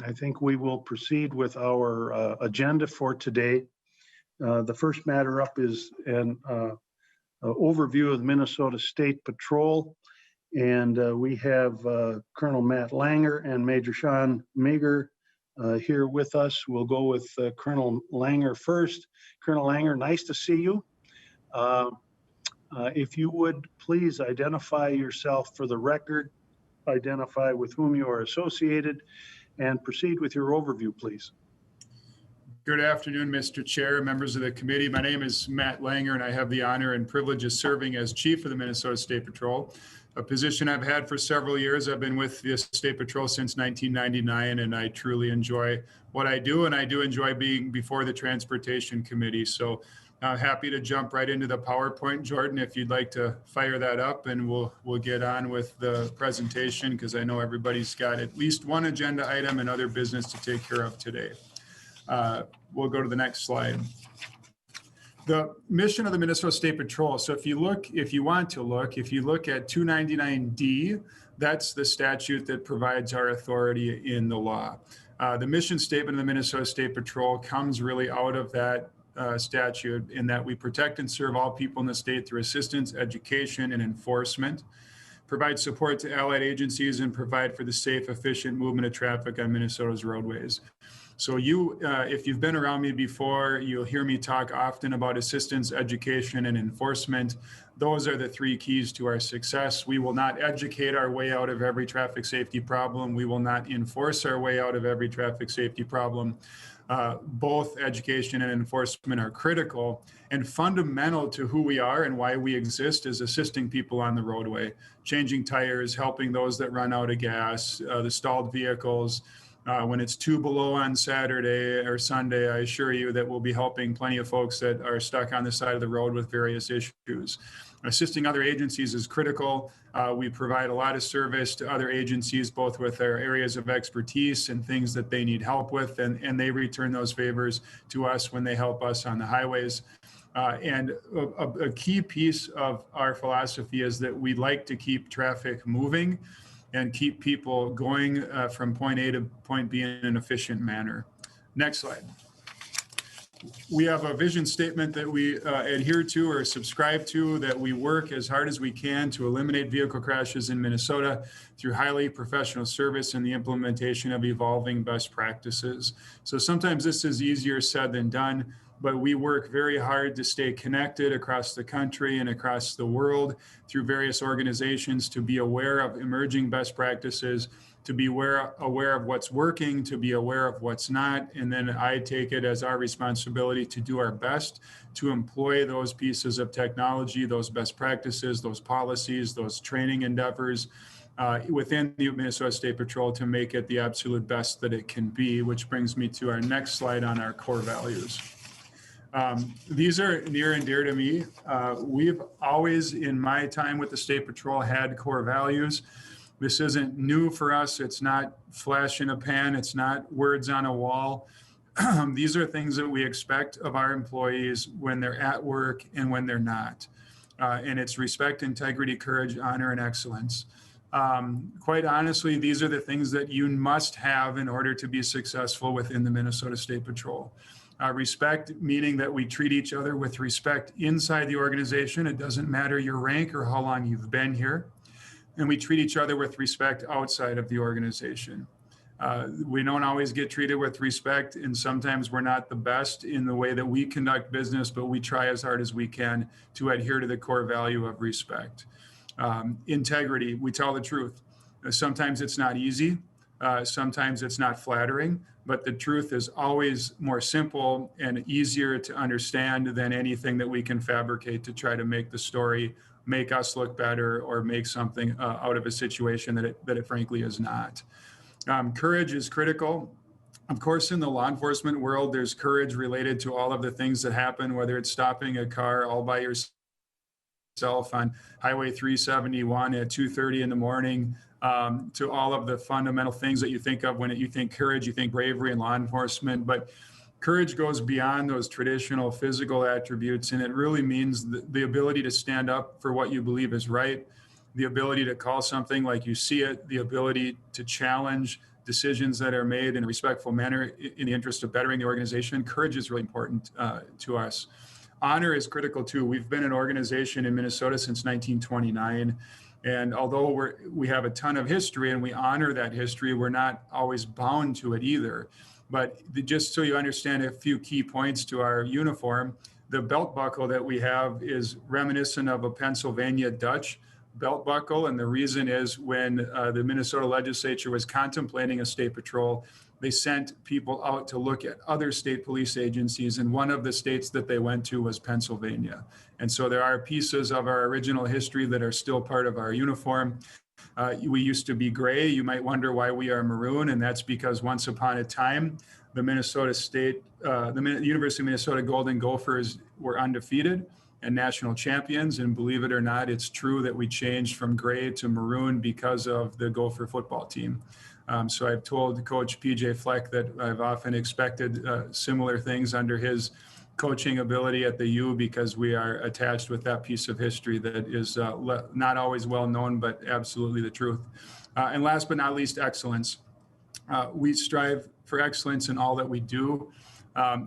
I think we will proceed with our agenda for today. The first matter up is an overview of the Minnesota State Patrol. And we have Colonel Matt Langer and Major Sean Meager here with us. We'll go with Colonel Langer first. Colonel Langer, nice to see you. If you would please identify yourself for the record, identify with whom you are associated, and proceed with your overview, please. Good afternoon, Mr. Chair, members of the committee. My name is Matt Langer, and I have the honor and privilege of serving as Chief of the Minnesota State Patrol, a position I've had for several years. I've been with the State Patrol since 1999, and I truly enjoy what I do, and I do enjoy being before the Transportation Committee. So happy to jump right into the PowerPoint, Jordan, if you'd like to fire that up, and we'll get on with the presentation, because I know everybody's got at least one agenda item and other business to take care of today. We'll go to the next slide. The mission of the Minnesota State Patrol. So if you look at 299D, that's the statute that provides our authority in the law. The mission statement of the Minnesota State Patrol comes really out of that statute, in that we protect and serve all people in the state through assistance, education, and enforcement, provide support to allied agencies, and provide for the safe, efficient movement of traffic on Minnesota's roadways. So if you've been around me before, you'll hear me talk often about assistance, education, and enforcement. Those are the three keys to our success. We will not educate our way out of every traffic safety problem. We will not enforce our way out of every traffic safety problem. Both education and enforcement are critical and fundamental to who we are and why we exist, is assisting people on the roadway, changing tires, helping those that run out of gas, the stalled vehicles. When it's 2 below on Saturday or Sunday, I assure you that we'll be helping plenty of folks that are stuck on the side of the road with various issues. Assisting other agencies is critical. We provide a lot of service to other agencies, both with their areas of expertise and things that they need help with, and they return those favors to us when they help us on the highways. And a key piece of our philosophy is that we like to keep traffic moving and keep people going from point A to point B in an efficient manner. Next slide. We have a vision statement that we adhere to or subscribe to, that we work as hard as we can to eliminate vehicle crashes in Minnesota through highly professional service and the implementation of evolving best practices. So sometimes this is easier said than done, but we work very hard to stay connected across the country and across the world through various organizations to be aware of emerging best practices, to be aware of what's working, to be aware of what's not. And then I take it as our responsibility to do our best to employ those pieces of technology, those best practices, those policies, those training endeavors within the Minnesota State Patrol to make it the absolute best that it can be, which brings me to our next slide on our core values. These are near and dear to me. We've always, in my time with the State Patrol, had core values. This isn't new for us. It's not flash in a pan. It's not words on a wall. These are things that we expect of our employees when they're at work and when they're not. And it's respect, integrity, courage, honor, and excellence. Quite honestly, these are the things that you must have in order to be successful within the Minnesota State Patrol. Respect, meaning that we treat each other with respect inside the organization. It doesn't matter your rank or how long you've been here. And we treat each other with respect outside of the organization. We don't always get treated with respect, and sometimes we're not the best in the way that we conduct business, but we try as hard as we can to adhere to the core value of respect. Integrity, we tell the truth. Sometimes it's not easy. Sometimes it's not flattering, but the truth is always more simple and easier to understand than anything that we can fabricate to try to make the story make us look better or make something out of a situation that it frankly is not. Courage is critical. Of course, in the law enforcement world, there's courage related to all of the things that happen, whether it's stopping a car all by yourself on Highway 371 at 2:30 in the morning, to all of the fundamental things that you think of when you think courage, you think bravery and law enforcement. But courage goes beyond those traditional physical attributes, and it really means the ability to stand up for what you believe is right, the ability to call something like you see it, the ability to challenge decisions that are made in a respectful manner in the interest of bettering the organization. Courage is really important to us. Honor is critical too. We've been an organization in Minnesota since 1929. And although we have a ton of history and we honor that history, we're not always bound to it either. But just so you understand a few key points to our uniform, the belt buckle that we have is reminiscent of a Pennsylvania Dutch belt buckle. And the reason is when the Minnesota legislature was contemplating a state patrol, they sent people out to look at other state police agencies. And one of the states that they went to was Pennsylvania. And so there are pieces of our original history that are still part of our uniform. We used to be gray. You might wonder why we are maroon. And that's because once upon a time, the University of Minnesota Golden Gophers were undefeated and national champions. And believe it or not, it's true that we changed from gray to maroon because of the Gopher football team. So I've told Coach PJ Fleck that I've often expected similar things under his coaching ability at the U, because we are attached with that piece of history that is not always well known, but absolutely the truth. And last but not least, excellence. We strive for excellence in all that we do.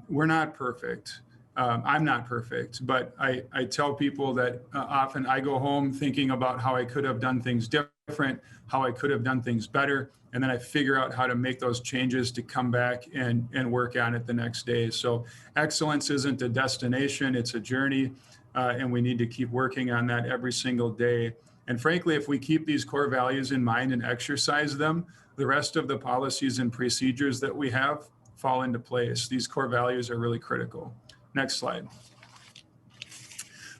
We're not perfect. I'm not perfect, but I tell people that often I go home thinking about how I could have done things different, how I could have done things better, and then I figure out how to make those changes to come back and work on it the next day. So excellence isn't a destination, it's a journey, and we need to keep working on that every single day. And frankly, if we keep these core values in mind and exercise them, the rest of the policies and procedures that we have fall into place. These core values are really critical. Next slide.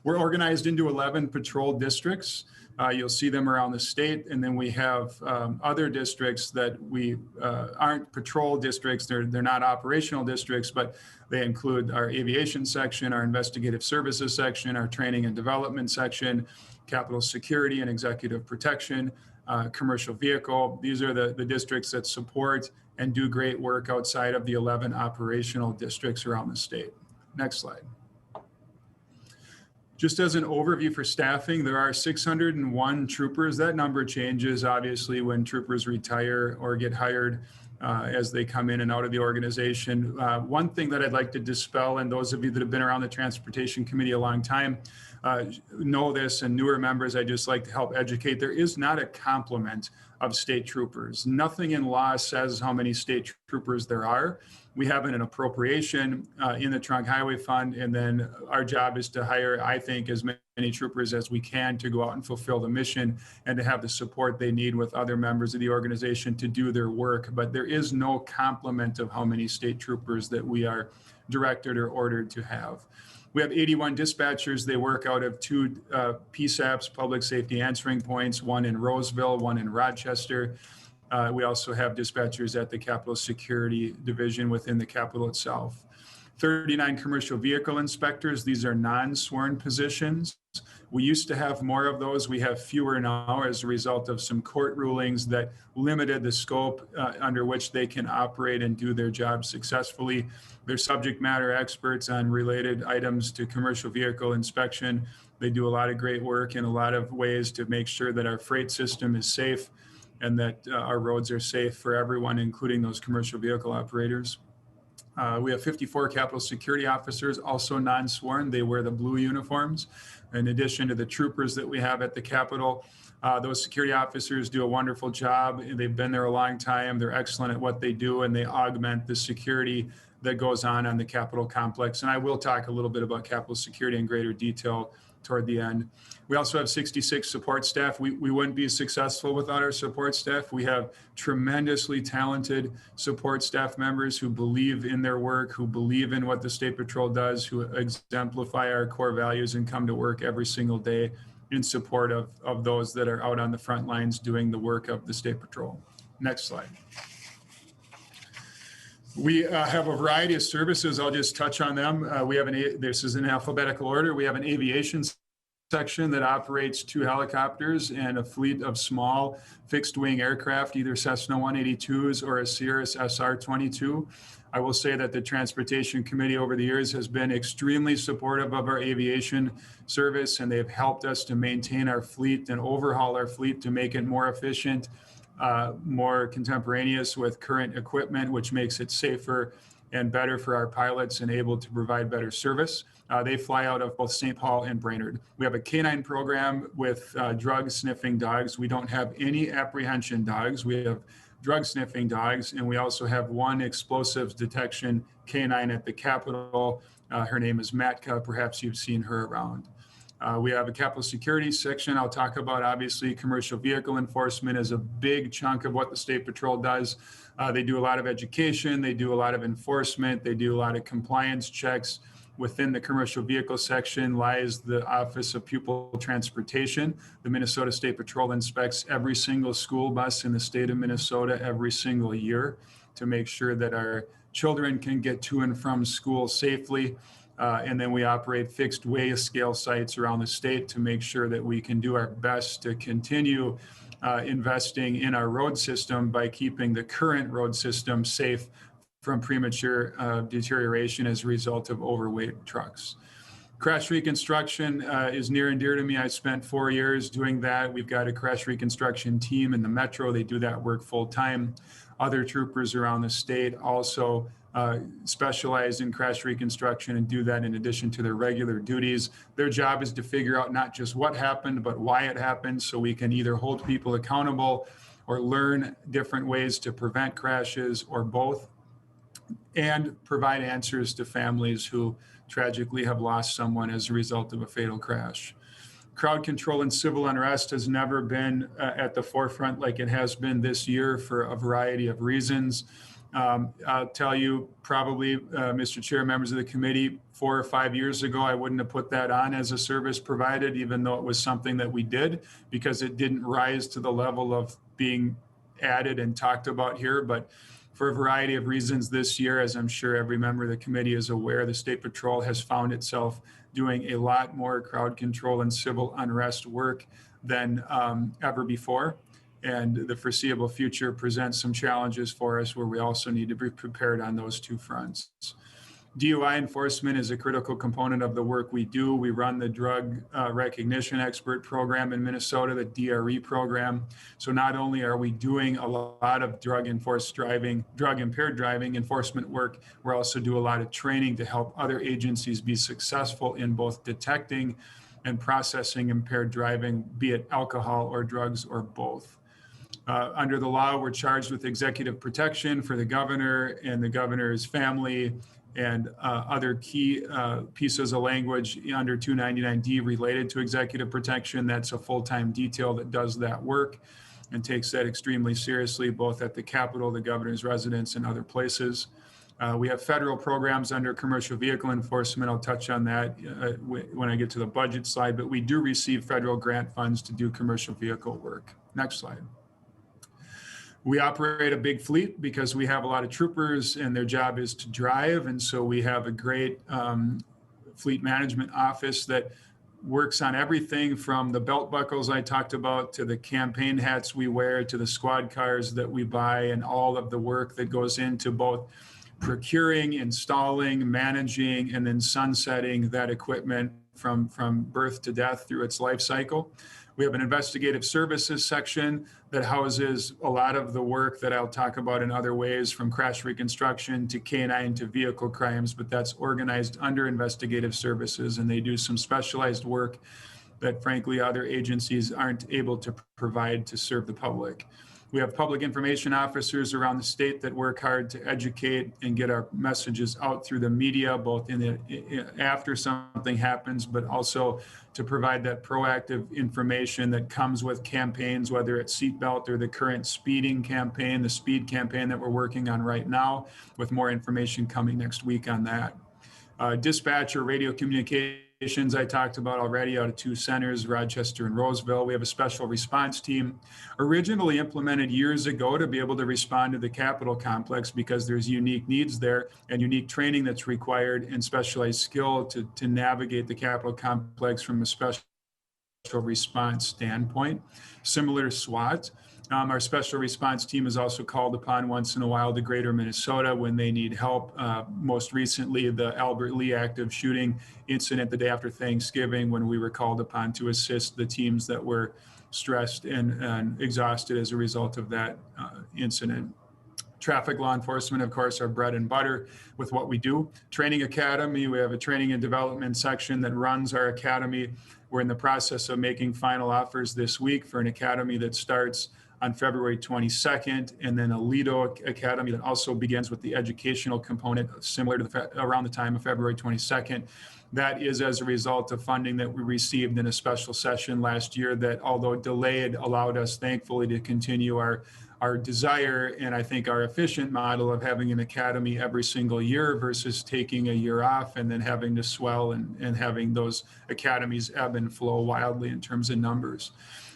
We're organized into 11 patrol districts. You'll see them around the state. And then we have other districts that we aren't patrol districts. They're not operational districts, but they include our aviation section, our investigative services section, our training and development section, capital security and executive protection, commercial vehicle. These are the districts that support and do great work outside of the 11 operational districts around the state. Next slide. Just as an overview for staffing, there are 601 troopers. That number changes, obviously, when troopers retire or get hired as they come in and out of the organization. One thing that I'd like to dispel, and those of you that have been around the Transportation Committee a long time know this, and newer members, I just like to help educate. There is not a complement of state troopers. Nothing in law says how many state troopers there are. We have an appropriation in the Trunk Highway Fund, and then our job is to hire, I think, as many troopers as we can to go out and fulfill the mission and to have the support they need with other members of the organization to do their work. But there is no complement of how many state troopers that we are directed or ordered to have. We have 81 dispatchers. They work out of 2 PSAPs, public safety answering points, one in Roseville, one in Rochester. We also have dispatchers at the Capitol Security Division within the Capitol itself. 39 commercial vehicle inspectors. These are non-sworn positions. We used to have more of those. We have fewer now as a result of some court rulings that limited the scope under which they can operate and do their job successfully. They're subject matter experts on related items to commercial vehicle inspection. They do a lot of great work in a lot of ways to make sure that our freight system is safe and that our roads are safe for everyone, including those commercial vehicle operators. We have 54 Capitol security officers, also non-sworn. They wear the blue uniforms. In addition to the troopers that we have at the Capitol, those security officers do a wonderful job. They've been there a long time. They're excellent at what they do, and they augment the security that goes on the Capitol complex. And I will talk a little bit about Capitol security in greater detail toward the end. We also have 66 support staff. We wouldn't be successful without our support staff. We have tremendously talented support staff members who believe in their work, who believe in what the State Patrol does, who exemplify our core values and come to work every single day in support of those that are out on the front lines doing the work of the State Patrol. Next slide. We have a variety of services. I'll just touch on them. This is in alphabetical order. We have an aviation section that operates 2 helicopters and a fleet of small fixed wing aircraft, either Cessna 182s or a Cirrus SR-22. I will say that the Transportation Committee over the years has been extremely supportive of our aviation service, and they've helped us to maintain our fleet and overhaul our fleet to make it more efficient, more contemporaneous with current equipment, which makes it safer and better for our pilots and able to provide better service. They fly out of both St. Paul and Brainerd. We have a canine program with drug sniffing dogs. We don't have any apprehension dogs. We have drug sniffing dogs, and we also have one explosives detection canine at the Capitol. Her name is Matka. Perhaps you've seen her around. We have a Capitol security section. I'll talk about, obviously, commercial vehicle enforcement is a big chunk of what the State Patrol does. They do a lot of education. They do a lot of enforcement. They do a lot of compliance checks. Within the commercial vehicle section lies the Office of Pupil Transportation. The Minnesota State Patrol inspects every single school bus in the state of Minnesota every single year to make sure that our children can get to and from school safely. And then we operate fixed weigh scale sites around the state to make sure that we can do our best to continue investing in our road system by keeping the current road system safe from premature deterioration as a result of overweight trucks. Crash reconstruction is near and dear to me. I spent 4 years doing that. We've got a crash reconstruction team in the Metro. They do that work full time. Other troopers around the state also specialize in crash reconstruction and do that in addition to their regular duties. Their job is to figure out not just what happened, but why it happened, so we can either hold people accountable or learn different ways to prevent crashes, or both, and provide answers to families who tragically have lost someone as a result of a fatal crash. Crowd control and civil unrest has never been at the forefront like it has been this year for a variety of reasons. I'll tell you, probably, Mr. Chair, members of the committee, 4 or 5 years ago, I wouldn't have put that on as a service provided, even though it was something that we did, because it didn't rise to the level of being added and talked about here. But for a variety of reasons this year, as I'm sure every member of the committee is aware, the State Patrol has found itself doing a lot more crowd control and civil unrest work than ever before. And the foreseeable future presents some challenges for us where we also need to be prepared on those two fronts. DUI enforcement is a critical component of the work we do. We run the drug recognition expert program in Minnesota, the DRE program. So not only are we doing a lot of drug impaired driving enforcement work, we're also do a lot of training to help other agencies be successful in both detecting and processing impaired driving, be it alcohol or drugs or both. Under the law, we're charged with executive protection for the governor and the governor's family, and other key pieces of language under 299D related to executive protection. That's a full-time detail that does that work and takes that extremely seriously, both at the Capitol, the governor's residence, and other places. We have federal programs under commercial vehicle enforcement. I'll touch on that when I get to the budget slide, but we do receive federal grant funds to do commercial vehicle work. Next slide. We operate a big fleet because we have a lot of troopers and their job is to drive. And so we have a great fleet management office that works on everything from the belt buckles I talked about to the campaign hats we wear to the squad cars that we buy, and all of the work that goes into both procuring, installing, managing, and then sunsetting that equipment from birth to death through its life cycle. We have an investigative services section that houses a lot of the work that I'll talk about in other ways, from crash reconstruction to canine to vehicle crimes, but that's organized under investigative services, and they do some specialized work that frankly other agencies aren't able to provide to serve the public. We have public information officers around the state that work hard to educate and get our messages out through the media, both after something happens, but also to provide that proactive information that comes with campaigns, whether it's seatbelt or the current speeding campaign, the speed campaign that we're working on right now, with more information coming next week on that. Dispatch or radio communications I talked about already out of 2 centers, Rochester and Roseville. We have a special response team originally implemented years ago to be able to respond to the Capitol complex because there's unique needs there and unique training that's required and specialized skill to navigate the Capitol complex from a special response standpoint, similar to SWAT. Our special response team is also called upon once in a while to Greater Minnesota when they need help. Most recently, the Albert Lee active shooting incident the day after Thanksgiving, when we were called upon to assist the teams that were stressed and exhausted as a result of that incident. Traffic law enforcement, of course, are bread and butter with what we do. Training Academy, we have a training and development section that runs our academy. We're in the process of making final offers this week for an academy that starts on February 22nd, and then a Lido Academy that also begins with the educational component similar to around the time of February 22nd. That is as a result of funding that we received in a special session last year that, although delayed, allowed us thankfully to continue our desire and I think our efficient model of having an academy every single year versus taking a year off and then having to swell and having those academies ebb and flow wildly in terms of numbers.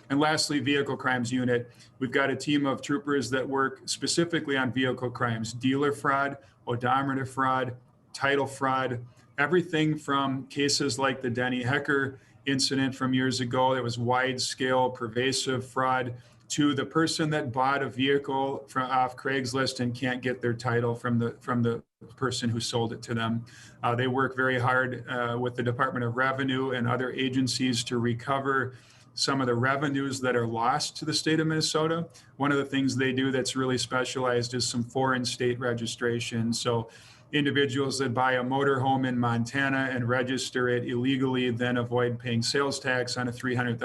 And lastly, Vehicle Crimes Unit. We've got a team of troopers that work specifically on vehicle crimes, dealer fraud, odometer fraud, title fraud, everything from cases like the Denny Hecker incident from years ago that was wide-scale, pervasive fraud, to the person that bought a vehicle off Craigslist and can't get their title from the person who sold it to them. They work very hard with the Department of Revenue and other agencies to recover some of the revenues that are lost to the state of Minnesota. One of the things they do that's really specialized is some foreign state registration. So individuals that buy a motorhome in Montana and register it illegally then avoid paying sales tax on a $300,000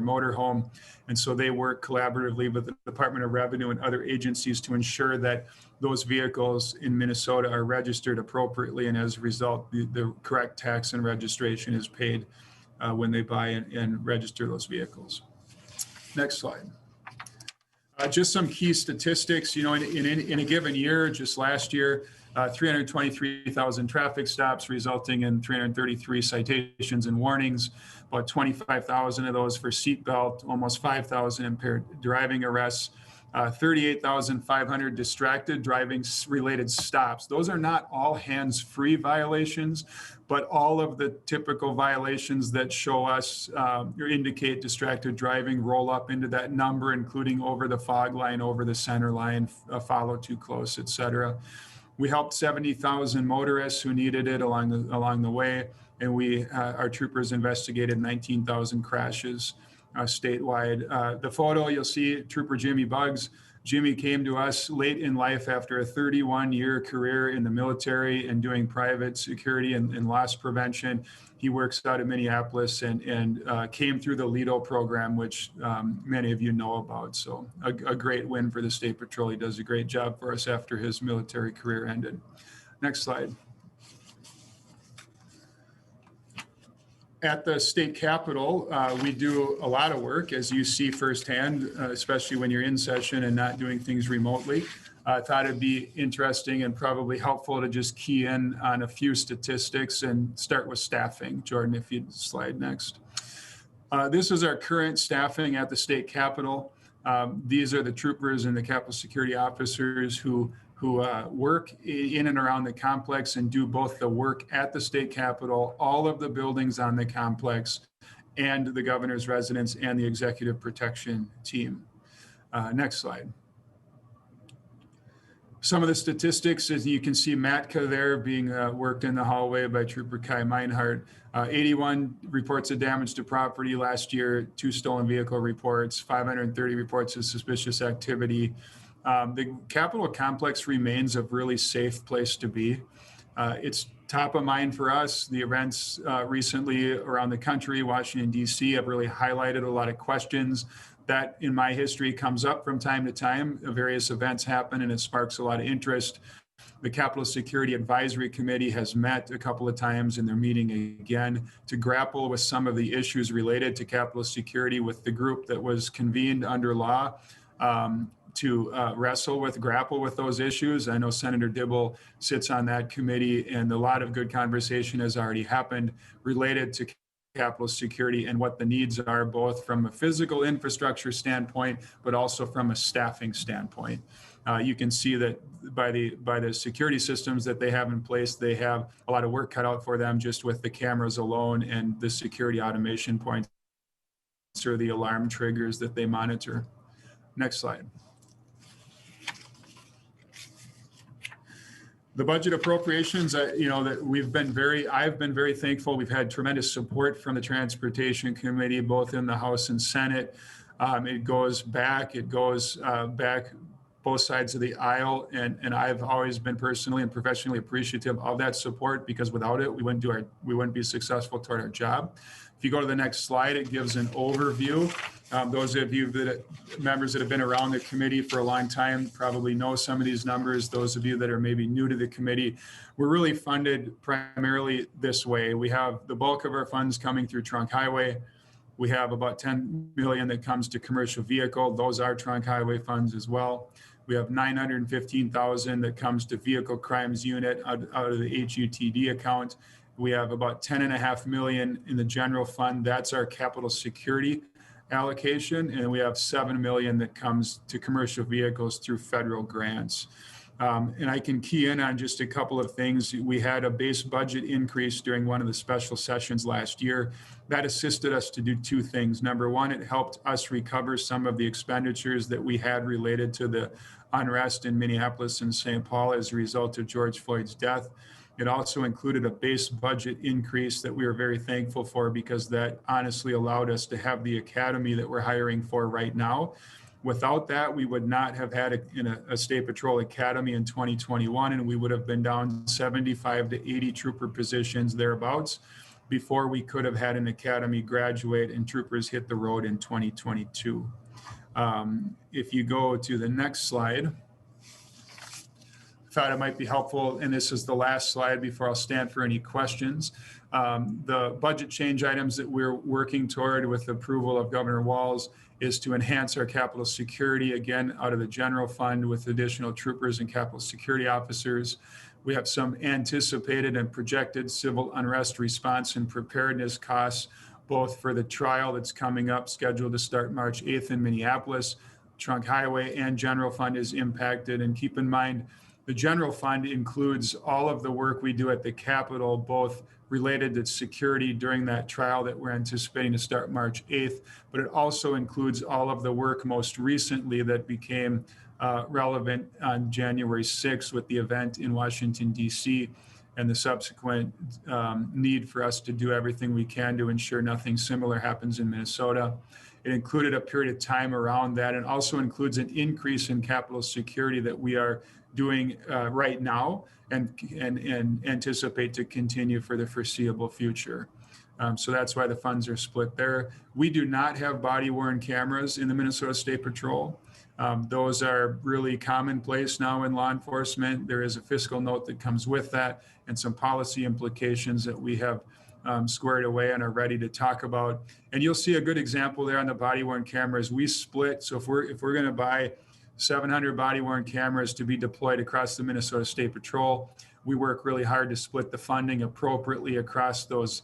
motorhome. And so they work collaboratively with the Department of Revenue and other agencies to ensure that those vehicles in Minnesota are registered appropriately. And as a result, the correct tax and registration is paid when they buy and register those vehicles. Next slide. Just some key statistics, in a given year, just last year, 323,000 traffic stops resulting in 333 citations and warnings, about 25,000 of those for seatbelt, almost 5,000 impaired driving arrests, 38,500 distracted driving related stops. Those are not all hands-free violations, but all of the typical violations that show us or indicate distracted driving roll up into that number, including over the fog line, over the center line, follow too close, et cetera. We helped 70,000 motorists who needed it along the way, and our troopers investigated 19,000 crashes statewide. The photo you'll see, Trooper Jimmy Buggs. Jimmy came to us late in life after a 31-year career in the military and doing private security and loss prevention. He works out of Minneapolis and came through the Lido program, which many of you know about. So a great win for the State Patrol. He does a great job for us after his military career ended. Next slide. At the state capitol, we do a lot of work, as you see firsthand, especially when you're in session and not doing things remotely. I thought it'd be interesting and probably helpful to just key in on a few statistics and start with staffing. Jordan, if you'd slide next. This is our current staffing at the state capitol. These are the troopers and the Capitol security officers who work in and around the complex and do both the work at the state capitol, all of the buildings on the complex, and the governor's residence and the executive protection team. Next slide. Some of the statistics, as you can see, Matka there being worked in the hallway by Trooper Kai Meinhardt. 81 reports of damage to property last year, 2 stolen vehicle reports, 530 reports of suspicious activity. The Capitol complex remains a really safe place to be. It's top of mind for us. The events recently around the country, Washington, D.C., have really highlighted a lot of questions that in my history comes up from time to time. Various events happen and it sparks a lot of interest. The Capitol Security Advisory Committee has met a couple of times and they're meeting again to grapple with some of the issues related to Capitol security with the group that was convened under law to grapple with those issues. I know Senator Dibble sits on that committee and a lot of good conversation has already happened related to Capitol security and what the needs are, both from a physical infrastructure standpoint, but also from a staffing standpoint. You can see that by the security systems that they have in place, they have a lot of work cut out for them just with the cameras alone and the security automation points or the alarm triggers that they monitor. Next slide. The budget appropriations, that I've been very thankful. We've had tremendous support from the Transportation Committee, both in the House and Senate. It goes back both sides of the aisle, and I've always been personally and professionally appreciative of that support, because without it, we wouldn't be successful toward our job. If you go to the next slide, it gives an overview. Those of you members that have been around the committee for a long time probably know some of these numbers. Those of you that are maybe new to the committee, we're really funded primarily this way. We have the bulk of our funds coming through trunk highway. We have about 10 million that comes to commercial vehicle. Those are trunk highway funds as well. We have 915,000 that comes to vehicle crimes unit out of the HUTD account. We have about 10.5 million in the general fund. That's our capital security allocation. And we have 7 million that comes to commercial vehicles through federal grants. And I can key in on just a couple of things. We had a base budget increase during one of the special sessions last year. That assisted us to do two things. Number one, it helped us recover some of the expenditures that we had related to the unrest in Minneapolis and St. Paul as a result of George Floyd's death. It also included a base budget increase that we were very thankful for, because that honestly allowed us to have the academy that we're hiring for right now. Without that, we would not have had a State Patrol Academy in 2021, and we would have been down 75 to 80 trooper positions thereabouts before we could have had an academy graduate and troopers hit the road in 2022. If you go to the next slide, I thought it might be helpful, and this is the last slide before I'll stand for any questions. The budget change items that we're working toward with approval of Governor Walz is to enhance our capital security, again, out of the general fund with additional troopers and capital security officers. We have some anticipated and projected civil unrest response and preparedness costs, both for the trial that's coming up, scheduled to start March 8th in Minneapolis. Trunk highway and general fund is impacted. And keep in mind, the general fund includes all of the work we do at the Capitol, both related to security during that trial that we're anticipating to start March 8th, but it also includes all of the work most recently that became relevant on January 6th with the event in Washington, D.C., and the subsequent need for us to do everything we can to ensure nothing similar happens in Minnesota. It included a period of time around that, and also includes an increase in capital security that we are doing right now and anticipate to continue for the foreseeable future. So that's why the funds are split there. We do not have body-worn cameras in the Minnesota State Patrol. Those are really commonplace now in law enforcement. There is a fiscal note that comes with that and some policy implications that we have squared away and are ready to talk about. And you'll see a good example there on the body-worn cameras. We split, so if we're going to buy 700 body-worn cameras to be deployed across the Minnesota State Patrol, we work really hard to split the funding appropriately across those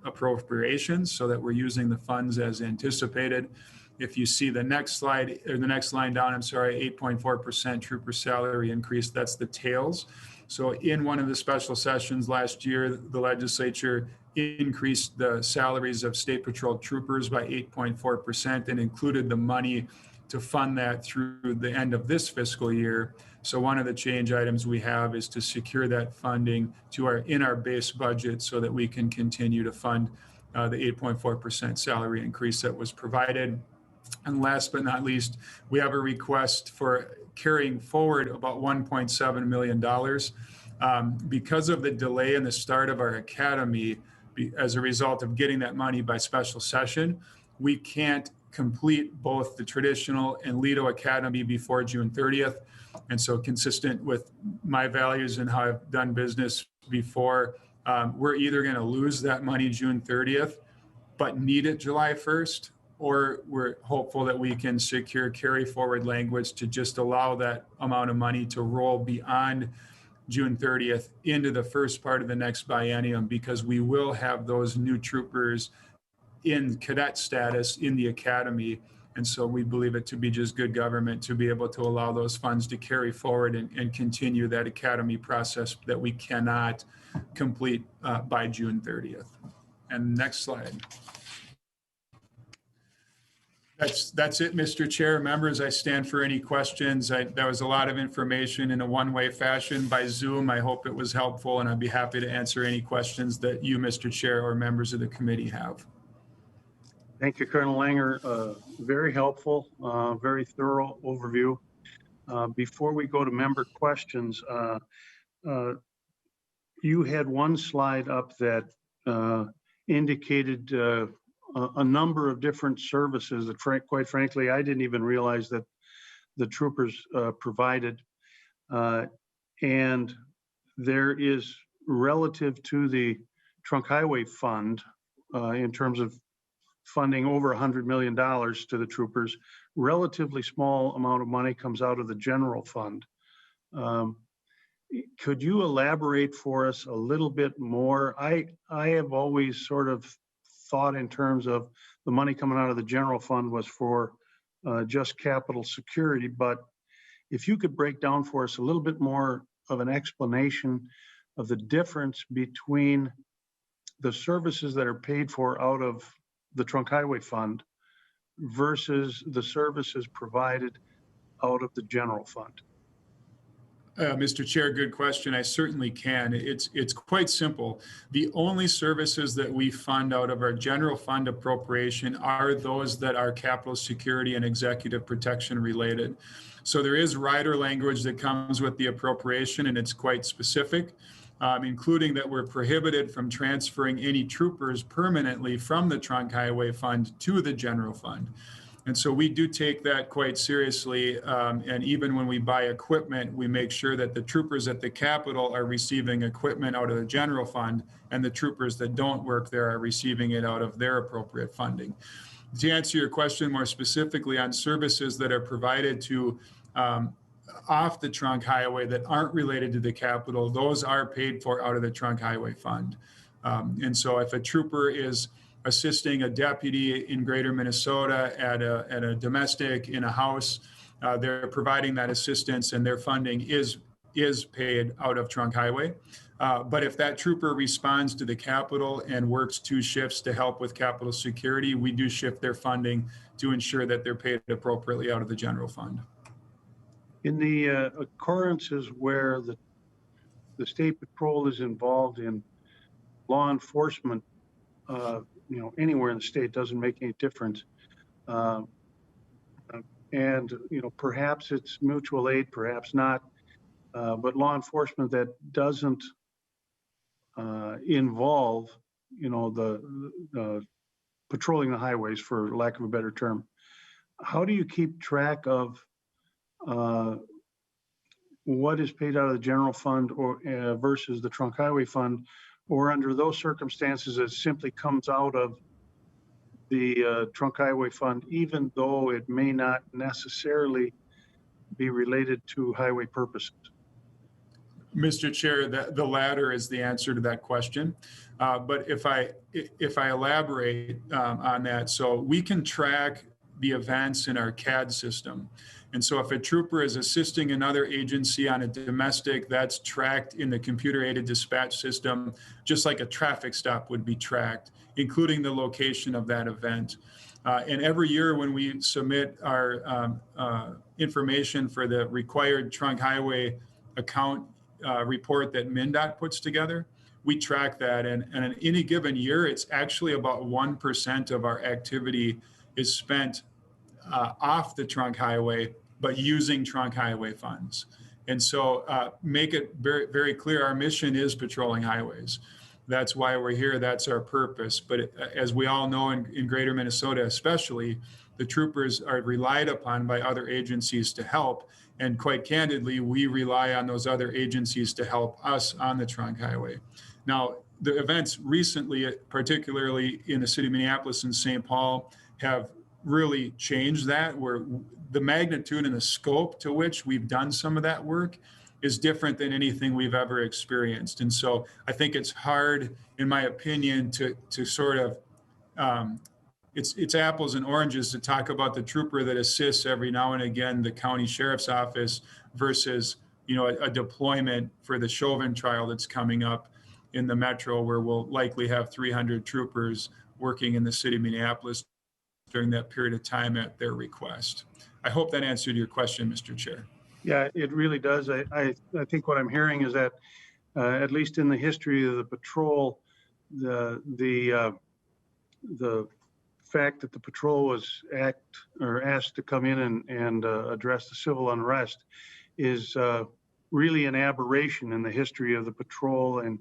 appropriations so that we're using the funds as anticipated. If you see the next slide, or the next line down, 8.4% trooper salary increase, that's the tails. So in one of the special sessions last year, the legislature increased the salaries of State Patrol troopers by 8.4% and included the money to fund that through the end of this fiscal year. So one of the change items we have is to secure that funding in our base budget so that we can continue to fund the 8.4% salary increase that was provided. And last but not least, we have a request for carrying forward about $1.7 million. Because of the delay in the start of our academy, as a result of getting that money by special session, we can't complete both the traditional and Lido Academy before June 30th. And so consistent with my values and how I've done business before, we're either going to lose that money June 30th, but need it July 1st, or we're hopeful that we can secure carry forward language to just allow that amount of money to roll beyond June 30th into the first part of the next biennium, because we will have those new troopers in cadet status in the academy. And so we believe it to be just good government to be able to allow those funds to carry forward and continue that academy process that we cannot complete by June 30th. And next slide. That's it, Mr. Chair. Members, I stand for any questions. That was a lot of information in a one-way fashion by Zoom. I hope it was helpful, and I'd be happy to answer any questions that you, Mr. Chair, or members of the committee have. Thank you, Colonel Langer. Very helpful, very thorough overview. Before we go to member questions, you had one slide up that indicated a number of different services that, quite frankly, I didn't even realize that the troopers provided. And there is, relative to the Trunk Highway Fund, in terms of funding over $100 million to the troopers, relatively small amount of money comes out of the general fund. Could you elaborate for us a little bit more? I have always sort of thought in terms of the money coming out of the general fund was for just capital security, but if you could break down for us a little bit more of an explanation of the difference between the services that are paid for out of the Trunk Highway Fund versus the services provided out of the general fund. Mr. Chair, good question. I certainly can. It's quite simple. The only services that we fund out of our general fund appropriation are those that are capital security and executive protection related. So there is rider language that comes with the appropriation, and it's quite specific, including that we're prohibited from transferring any troopers permanently from the Trunk Highway Fund to the general fund. And so we do take that quite seriously. And even when we buy equipment, we make sure that the troopers at the Capitol are receiving equipment out of the general fund, and the troopers that don't work there are receiving it out of their appropriate funding. To answer your question more specifically on services that are provided to off the Trunk Highway that aren't related to the Capitol, those are paid for out of the Trunk Highway Fund. And so if a trooper is assisting a deputy in Greater Minnesota at a domestic in a house, they're providing that assistance, and their funding is paid out of Trunk Highway. But if that trooper responds to the Capitol and works 2 shifts to help with Capitol security, we do shift their funding to ensure that they're paid appropriately out of the general fund. In the occurrences where the State Patrol is involved in law enforcement, anywhere in the state, doesn't make any difference. And, perhaps it's mutual aid, perhaps not, but law enforcement that doesn't involve, the patrolling the highways, for lack of a better term. How do you keep track of what is paid out of the general fund or versus the Trunk Highway Fund, or under those circumstances it simply comes out of the Trunk Highway Fund, even though it may not necessarily be related to highway purposes? Mr. Chair, the latter is the answer to that question. But if I elaborate on that, so we can track the events in our CAD system. And so if a trooper is assisting another agency on a domestic, that's tracked in the computer-aided dispatch system, just like a traffic stop would be tracked, including the location of that event. And every year when we submit our information for the required Trunk Highway account report that MnDOT puts together, we track that. And in any given year, it's actually about 1% of our activity is spent off the Trunk Highway, but using Trunk Highway funds. And so make it very, very clear, our mission is patrolling highways. That's why we're here. That's our purpose. But as we all know, in Greater Minnesota especially, the troopers are relied upon by other agencies to help. And quite candidly, we rely on those other agencies to help us on the Trunk Highway. Now, the events recently, particularly in the city of Minneapolis and St. Paul, have really changed that, where the magnitude and the scope to which we've done some of that work is different than anything we've ever experienced. And so I think it's hard, in my opinion, to sort of, it's apples and oranges to talk about the trooper that assists every now and again the county sheriff's office versus, a deployment for the Chauvin trial that's coming up in the metro, where we'll likely have 300 troopers working in the city of Minneapolis during that period of time at their request. I hope that answered your question, Mr. Chair. Yeah, it really does. I think what I'm hearing is that, at least in the history of the patrol, the fact that the patrol was asked to come in and address the civil unrest is really an aberration in the history of the patrol, and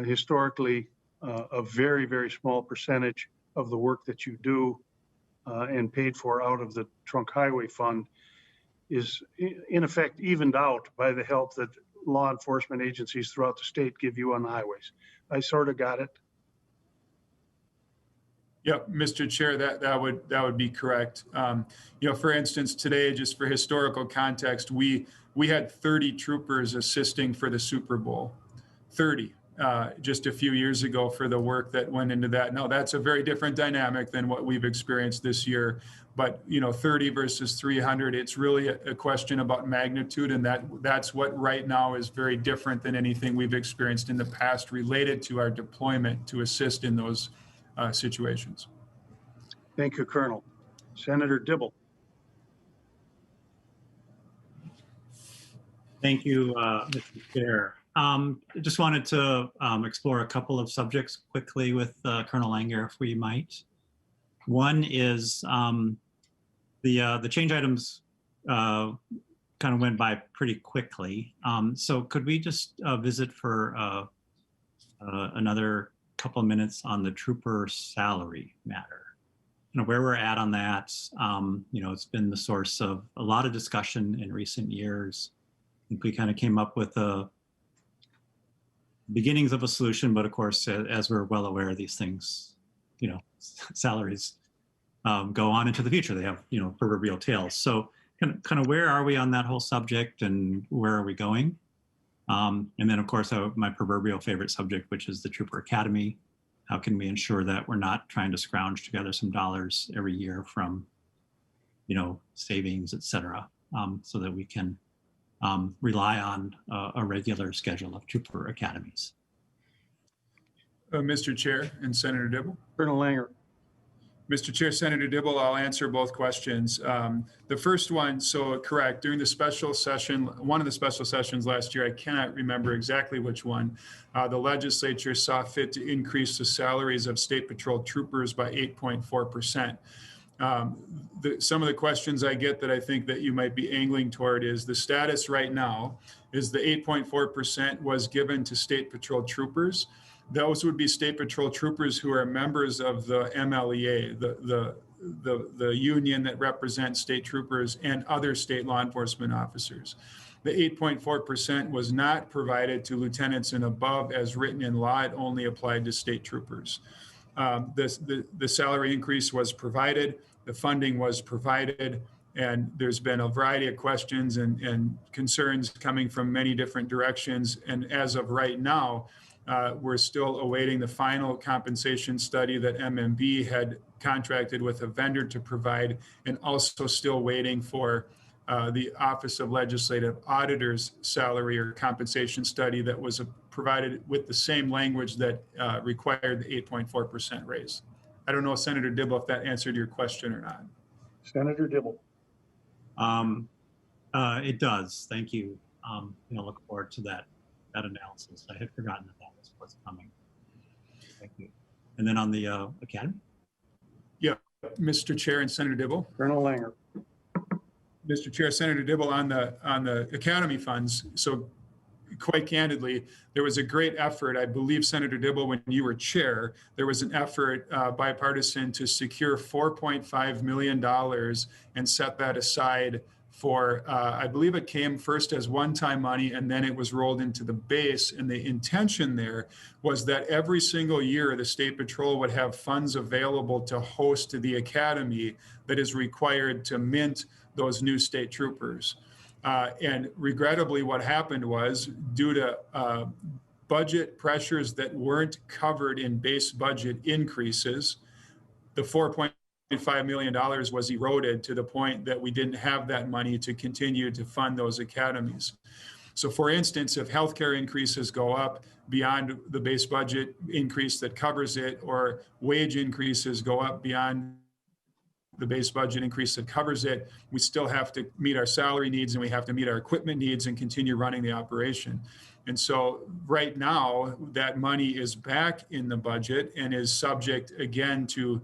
historically a very, very small percentage of the work that you do and paid for out of the trunk highway fund is in effect evened out by the help that law enforcement agencies throughout the state give you on the highways. I sort of got it. Yep, Mr. Chair, that would be correct. For instance, today, just for historical context, we had 30 troopers assisting for the Super Bowl, 30. Just a few years ago for the work that went into that. Now, that's a very different dynamic than what we've experienced this year. But 30 versus 300, it's really a question about magnitude, and that's what right now is very different than anything we've experienced in the past related to our deployment to assist in those situations. Thank you, Colonel. Senator Dibble. Thank you, Mr. Chair. I just wanted to explore a couple of subjects quickly with Colonel Langer, if we might. One is the change items kind of went by pretty quickly. So could we just visit for another couple of minutes on the trooper salary matter? Where we're at on that. It's been the source of a lot of discussion in recent years. I think we kind of came up with the beginnings of a solution, but of course, as we're well aware, these things, salaries go on into the future. They have, proverbial tails. So kind of where are we on that whole subject, and where are we going? And then, of course, my proverbial favorite subject, which is the Trooper Academy. How can we ensure that we're not trying to scrounge together some dollars every year from, savings, et cetera, so that we can rely on a regular schedule of trooper academies. Mr. Chair and Senator Dibble. Colonel Langer. Mr. Chair, Senator Dibble, I'll answer both questions. The first one, so correct, during the special session, one of the special sessions last year, I cannot remember exactly which one, the legislature saw fit to increase the salaries of State Patrol troopers by 8.4%. Some of the questions I get that I think that you might be angling toward is the status right now is the 8.4% was given to State Patrol troopers. Those would be State Patrol troopers who are members of the MLEA, the union that represents state troopers and other state law enforcement officers. The 8.4% was not provided to lieutenants and above as written in law. It only applied to state troopers. The salary increase was provided, the funding was provided, and there's been a variety of questions and concerns coming from many different directions. And as of right now, we're still awaiting the final compensation study that MMB had contracted with a vendor to provide, and also still waiting for the Office of Legislative Auditor's salary or compensation study that was provided with the same language that required the 8.4% raise. I don't know, Senator Dibble, if that answered your question or not. Senator Dibble. It does. Thank you. Look forward to that analysis. I had forgotten that was what's coming. Thank you. And then on the academy? Yeah, Mr. Chair and Senator Dibble. Colonel Langer. Mr. Chair, Senator Dibble, on the academy funds. So quite candidly, there was a great effort. I believe, Senator Dibble, when you were chair, there was an effort bipartisan to secure $4.5 million and set that aside for, I believe it came first as one-time money, and then it was rolled into the base. And the intention there was that every single year, the State Patrol would have funds available to host the academy that is required to mint those new state troopers. And regrettably, what happened was, due to budget pressures that weren't covered in base budget increases, the $4.5 million was eroded to the point that we didn't have that money to continue to fund those academies. So for instance, if healthcare increases go up beyond the base budget increase that covers it, or wage increases go up beyond the base budget increase that covers it, we still have to meet our salary needs, and we have to meet our equipment needs and continue running the operation. And so right now, that money is back in the budget and is subject again to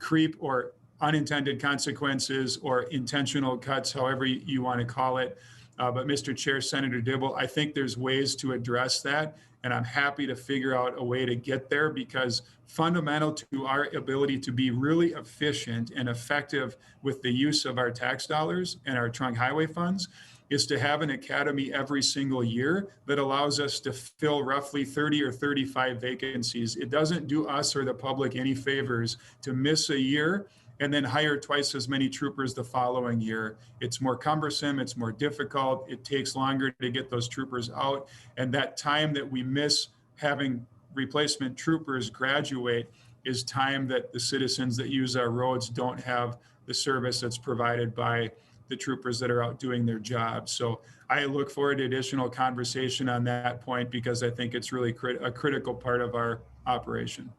creep or unintended consequences or intentional cuts, however you want to call it. But Mr. Chair, Senator Dibble, I think there's ways to address that, and I'm happy to figure out a way to get there, because fundamental to our ability to be really efficient and effective with the use of our tax dollars and our trunk highway funds is to have an academy every single year that allows us to fill roughly 30 or 35 vacancies. It doesn't do us or the public any favors to miss a year and then hire twice as many troopers the following year. It's more cumbersome, it's more difficult, it takes longer to get those troopers out. And that time that we miss having replacement troopers graduate is time that the citizens that use our roads don't have the service that's provided by the troopers that are out doing their jobs. So I look forward to additional conversation on that point, because I think it's really a critical part of our operation.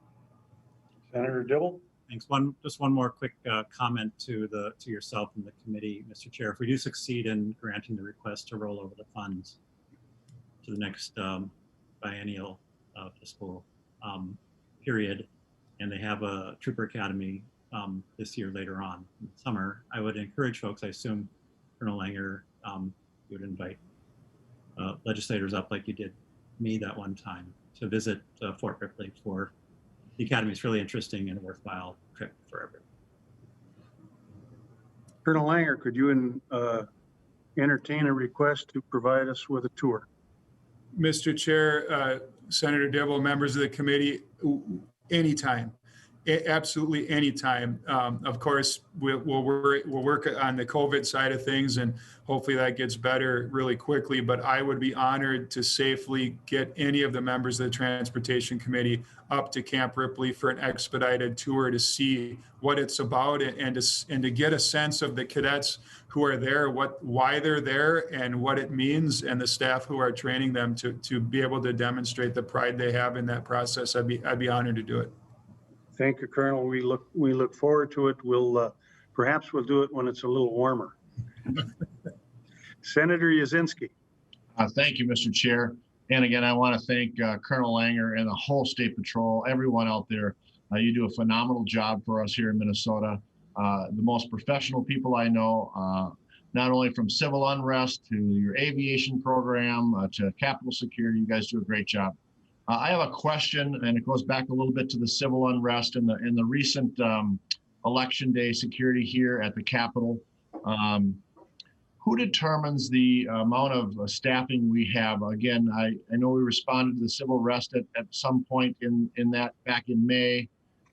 Senator Dibble? Thanks. Just one more quick comment to yourself and the committee, Mr. Chair. If we do succeed in granting the request to roll over the funds to the next biennial fiscal period, and they have a trooper academy this year later on in the summer, I would encourage folks, I assume Colonel Langer, you would invite legislators up like you did me that one time to visit Fort Ripley for the academy. Is really interesting and a worthwhile trip for everyone. Colonel Langer, could you entertain a request to provide us with a tour? Mr. Chair, Senator Dibble, members of the committee, anytime. Absolutely anytime. Of course, we'll work on the COVID side of things, and hopefully that gets better really quickly. But I would be honored to safely get any of the members of the Transportation Committee up to Camp Ripley for an expedited tour to see what it's about, and to get a sense of the cadets who are there, why they're there, and what it means, and the staff who are training them to be able to demonstrate the pride they have in that process. I'd be honored to do it. Thank you, Colonel. We look forward to it. Perhaps we'll do it when it's a little warmer. Senator Yazinski. Thank you, Mr. Chair. And again, I want to thank Colonel Langer and the whole State Patrol, everyone out there. You do a phenomenal job for us here in Minnesota. The most professional people I know, not only from civil unrest to your aviation program to Capitol security. You guys do a great job. I have a question, and it goes back a little bit to the civil unrest and the recent election day security here at the Capitol. Who determines the amount of staffing we have? Again, I know we responded to the civil unrest at some point in that back in May,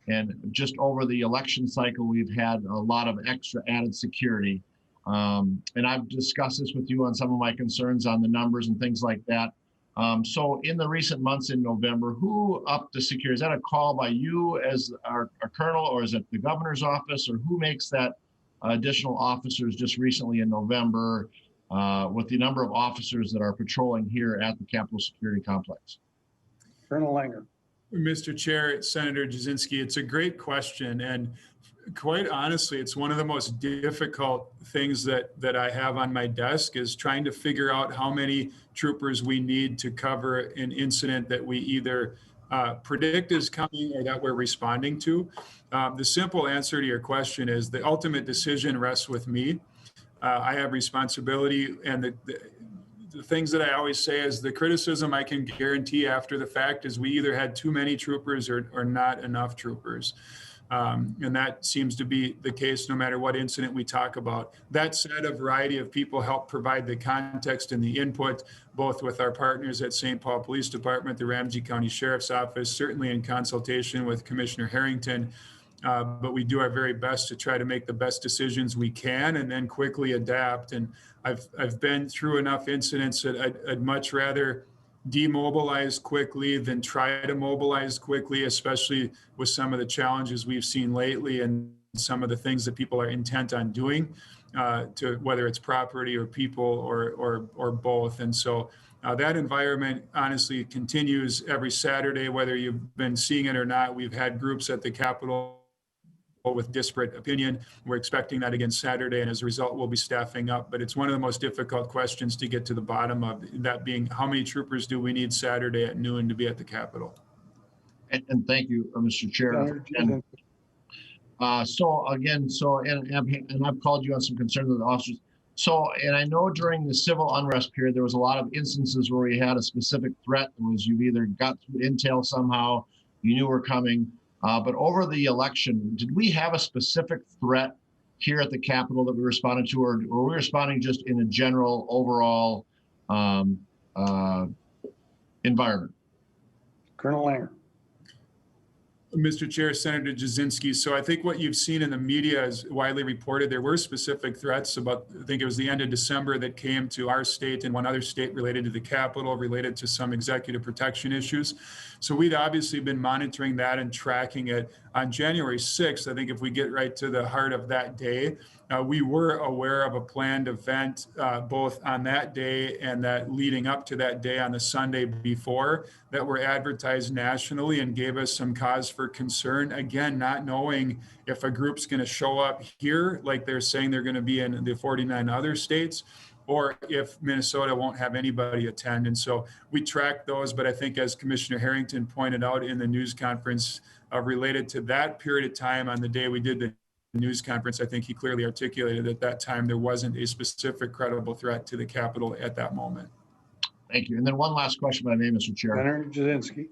and just over the election cycle, we've had a lot of extra added security. And I've discussed this with you on some of my concerns on the numbers and things like that. So in the recent months in November, who upped the security? Is that a call by you as our colonel, or is it the governor's office, or who makes that additional officers just recently in November with the number of officers that are patrolling here at the Capitol Security Complex? Colonel Langer. Mr. Chair, Senator Jasinski, it's a great question. And quite honestly, it's one of the most difficult things that I have on my desk, is trying to figure out how many troopers we need to cover an incident that we either predict is coming or that we're responding to. The simple answer to your question is the ultimate decision rests with me. I have responsibility, and the things that I always say is the criticism I can guarantee after the fact is we either had too many troopers or not enough troopers. And that seems to be the case no matter what incident we talk about. That said, a variety of people help provide the context and the input, both with our partners at St. Paul Police Department, the Ramsey County Sheriff's Office, certainly in consultation with Commissioner Harrington. But we do our very best to try to make the best decisions we can and then quickly adapt. And I've been through enough incidents that I'd much rather demobilize quickly than try to mobilize quickly, especially with some of the challenges we've seen lately and some of the things that people are intent on doing, to whether it's property or people or both. And so that environment honestly continues every Saturday, whether you've been seeing it or not. We've had groups at the Capitol with disparate opinion. We're expecting that again Saturday, and as a result, we'll be staffing up. But it's one of the most difficult questions to get to the bottom of, that being how many troopers do we need Saturday at noon to be at the Capitol? And thank you, Mr. Chair. And And I've called you on some concerns with the officers. So, and I know during the civil unrest period, there was a lot of instances where we had a specific threat. It was you've either got through intel somehow, you knew were coming. But over the election, did we have a specific threat here at the Capitol that we responded to, or were we responding just in a general overall environment? Colonel Langer. Mr. Chair, Senator Jasinski. So I think what you've seen in the media is widely reported. There were specific threats about, I think it was the end of December, that came to our state and one other state related to the Capitol, related to some executive protection issues. So we'd obviously been monitoring that and tracking it. On January 6th, I think if we get right to the heart of that day, we were aware of a planned event both on that day and that leading up to that day on the Sunday before that were advertised nationally and gave us some cause for concern. Again, not knowing if a group's going to show up here like they're saying they're going to be in the 49 other states, or if Minnesota won't have anybody attend. And so we tracked those. But I think, as Commissioner Harrington pointed out in the news conference related to that period of time on the day we did the news conference, I think he clearly articulated at that time there wasn't a specific credible threat to the Capitol at that moment. Thank you. And then one last question, by name, Mr. Chair. Senator Jasinski.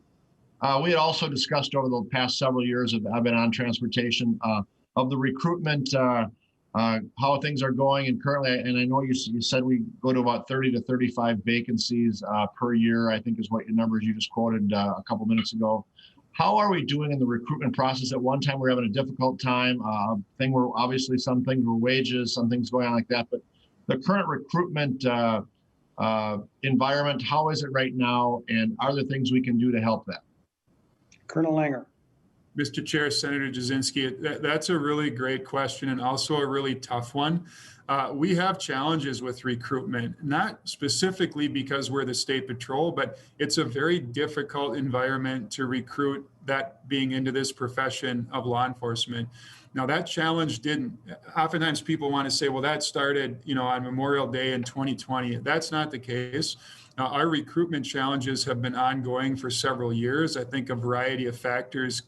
We had also discussed over the past several years I've been on transportation of the recruitment, how things are going, and currently, and I know you said we go to about 30 to 35 vacancies per year, I think is what your numbers you just quoted a couple minutes ago. How are we doing in the recruitment process? At one time, we're having a difficult time. Thing where obviously some things were wages, some things going on like that. But the current recruitment environment, how is it right now? And are there things we can do to help that? Colonel Langer. Mr. Chair, Senator Jasinski, that's a really great question and also a really tough one. We have challenges with recruitment, not specifically because we're the State Patrol, but it's a very difficult environment to recruit, that being into this profession of law enforcement. Now, that challenge oftentimes people want to say, well, that started, on Memorial Day in 2020. That's not the case. Our recruitment challenges have been ongoing for several years. I think a variety of factors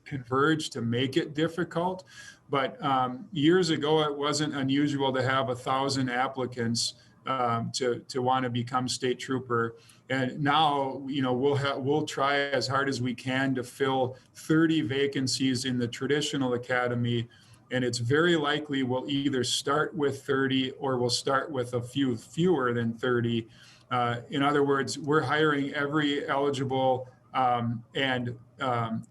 converge to make it difficult. But years ago, it wasn't unusual to have 1,000 applicants to want to become state trooper. And now, we'll try as hard as we can to fill 30 vacancies in the traditional academy. And it's very likely we'll either start with 30 or we'll start with a few fewer than 30. In other words, we're hiring every eligible and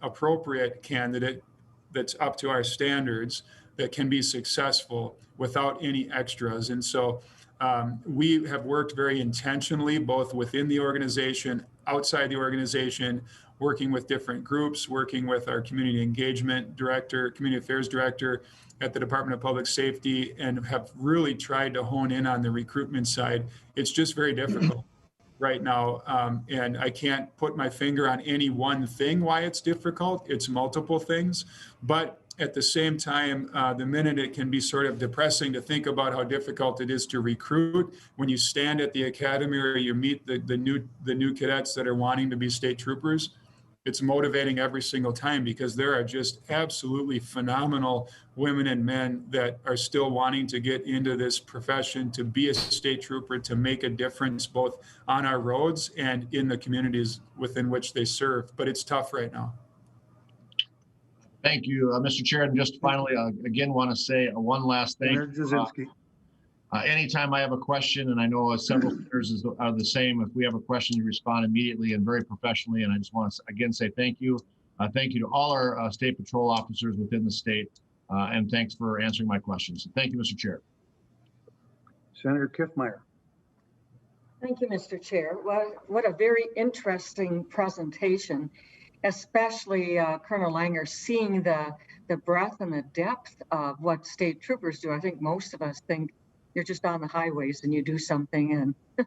appropriate candidate that's up to our standards that can be successful without any extras. And so we have worked very intentionally, both within the organization, outside the organization, working with different groups, working with our community engagement director, community affairs director at the Department of Public Safety, and have really tried to hone in on the recruitment side. It's just very difficult right now. And I can't put my finger on any one thing why it's difficult. It's multiple things. But at the same time, the minute it can be sort of depressing to think about how difficult it is to recruit, when you stand at the academy or you meet the new cadets that are wanting to be state troopers, it's motivating every single time, because there are just absolutely phenomenal women and men that are still wanting to get into this profession, to be a state trooper, to make a difference both on our roads and in the communities within which they serve. But it's tough right now. Thank you, Mr. Chair. And just finally, again, want to say one last thing. Senator Jasinski. Anytime I have a question, and I know several senators are the same, if we have a question, you respond immediately and very professionally. And I just want to again say thank you. Thank you to all our State Patrol officers within the state. And thanks for answering my questions. Thank you, Mr. Chair. Senator Kiffmeyer. Thank you, Mr. Chair. Well, what a very interesting presentation, especially Colonel Langer, seeing the breadth and the depth of what state troopers do. I think most of us think you're just on the highways and you do something, and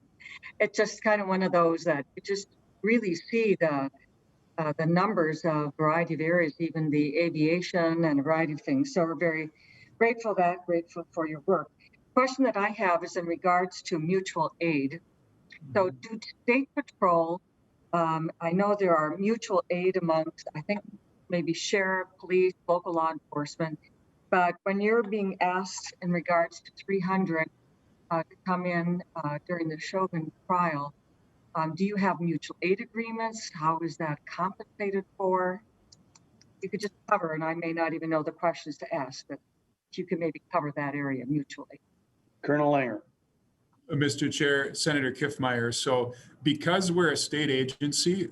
it's just kind of one of those that you just really see the numbers of a variety of areas, even the aviation and a variety of things. So we're very grateful for your work. Question that I have is in regards to mutual aid. So do State Patrol, I know there are mutual aid amongst, I think, maybe sheriff, police, local law enforcement. But when you're being asked in regards to 300 to come in during the Chauvin trial, do you have mutual aid agreements? How is that compensated for? You could just cover, and I may not even know the questions to ask, but if you could maybe cover that area mutually. Colonel Langer. Mr. Chair, Senator Kiffmeyer. So because we're a state agency,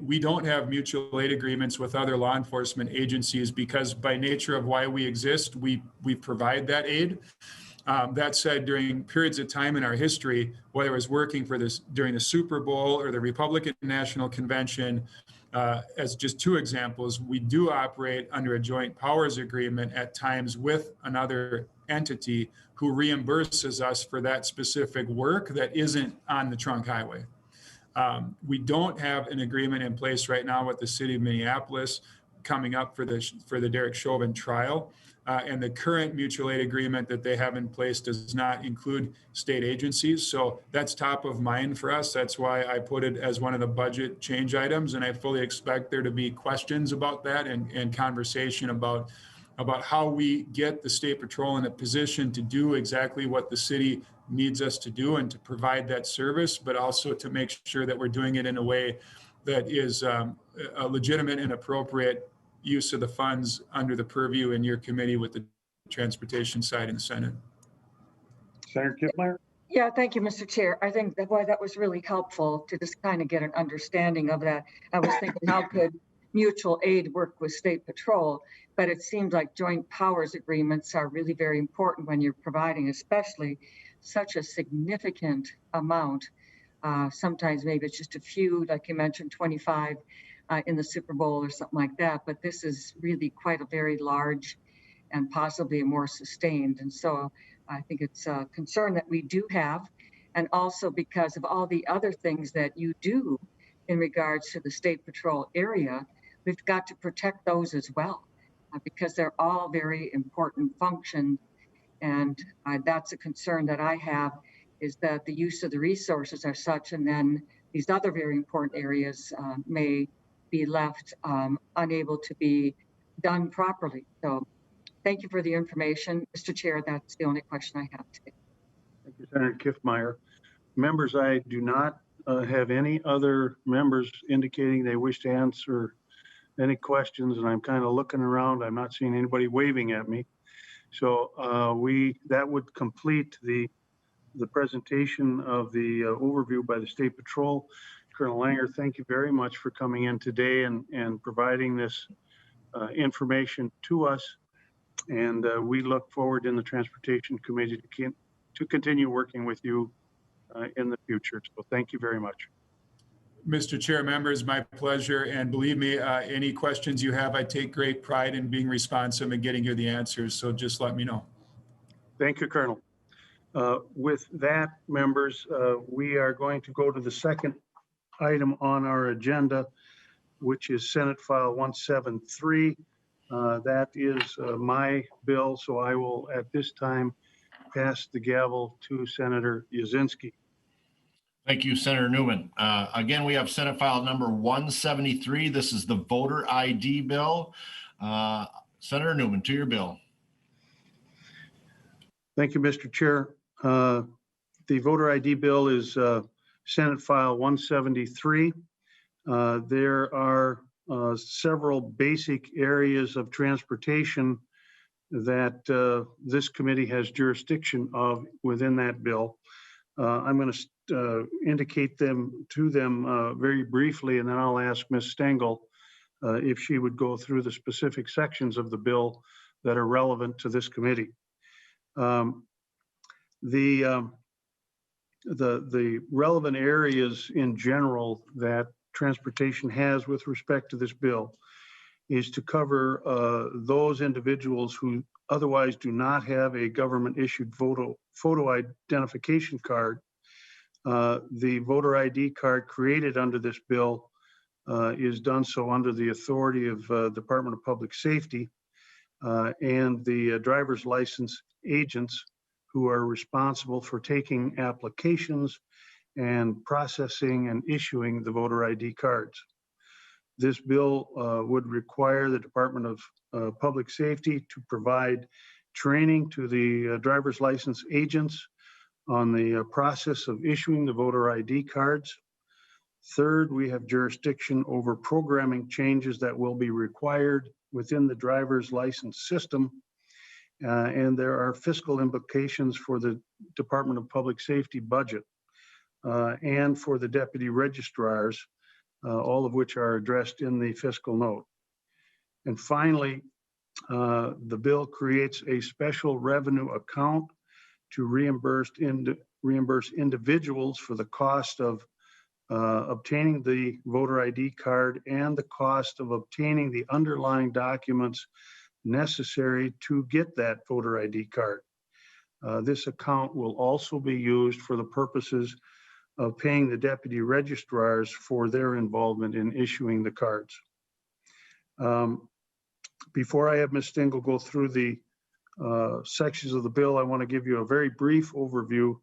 we don't have mutual aid agreements with other law enforcement agencies because by nature of why we exist, we provide that aid. That said, during periods of time in our history, whether it was working for this during the Super Bowl or the Republican National Convention, as just two examples, we do operate under a joint powers agreement at times with another entity who reimburses us for that specific work that isn't on the trunk highway. We don't have an agreement in place right now with the city of Minneapolis coming up for the Derek Chauvin trial. And the current mutual aid agreement that they have in place does not include state agencies. So that's top of mind for us. That's why I put it as one of the budget change items. And I fully expect there to be questions about that and conversation about how we get the State Patrol in a position to do exactly what the city needs us to do and to provide that service, but also to make sure that we're doing it in a way that is a legitimate and appropriate use of the funds under the purview in your committee with the transportation side in the Senate. Senator Kiffmeyer. Yeah, thank you, Mr. Chair. I think that that was really helpful to just kind of get an understanding of that. I was thinking, how could mutual aid work with State Patrol? But it seems like joint powers agreements are really very important when you're providing, especially such a significant amount. Sometimes maybe it's just a few, like you mentioned, 25 in the Super Bowl or something like that. But this is really quite a very large and possibly more sustained. And so I think it's a concern that we do have. And also because of all the other things that you do in regards to the State Patrol area, we've got to protect those as well, because they're all very important functions. And that's a concern that I have, is that the use of the resources are such, and then these other very important areas may be left unable to be done properly. So thank you for the information, Mr. Chair. That's the only question I have today. Thank you, Senator Kiffmeyer. Members, I do not have any other members indicating they wish to answer any questions, and I'm kind of looking around. I'm not seeing anybody waving at me. So that would complete the presentation of the overview by the State Patrol. Colonel Langer, thank you very much for coming in today and providing this information to us. And we look forward in the Transportation Committee to continue working with you in the future. So thank you very much. Mr. Chair, members, my pleasure. And believe me, any questions you have, I take great pride in being responsive and getting you the answers. So just let me know. Thank you, Colonel. With that, members, we are going to go to the second item on our agenda, which is Senate File 173. That is my bill, so I will at this time pass the gavel to Senator Yazinski. Thank you, Senator Newman. Again, we have Senate File number 173. This is the voter ID bill. Senator Newman, to your bill. Thank you, Mr. Chair. The voter ID bill is Senate File 173. There are several basic areas of transportation that this committee has jurisdiction of within that bill. I'm going to indicate them very briefly, and then I'll ask Ms. Stengel if she would go through the specific sections of the bill that are relevant to this committee. The relevant areas in general that transportation has with respect to this bill is to cover those individuals who otherwise do not have a government issued photo identification card. The voter ID card created under this bill is done so under the authority of Department of Public Safety and the driver's license agents who are responsible for taking applications and processing and issuing the voter ID cards. This bill would require the Department of Public Safety to provide training to the driver's license agents on the process of issuing the voter ID cards. Third, we have jurisdiction over programming changes that will be required within the driver's license system. And there are fiscal implications for the Department of Public Safety budget and for the deputy registrars, all of which are addressed in the fiscal note. And finally, the bill creates a special revenue account to reimburse individuals for the cost of obtaining the voter ID card and the cost of obtaining the underlying documents necessary to get that voter ID card. This account will also be used for the purposes of paying the deputy registrars for their involvement in issuing the cards. Before I have Ms. Stengel go through the sections of the bill, I want to give you a very brief overview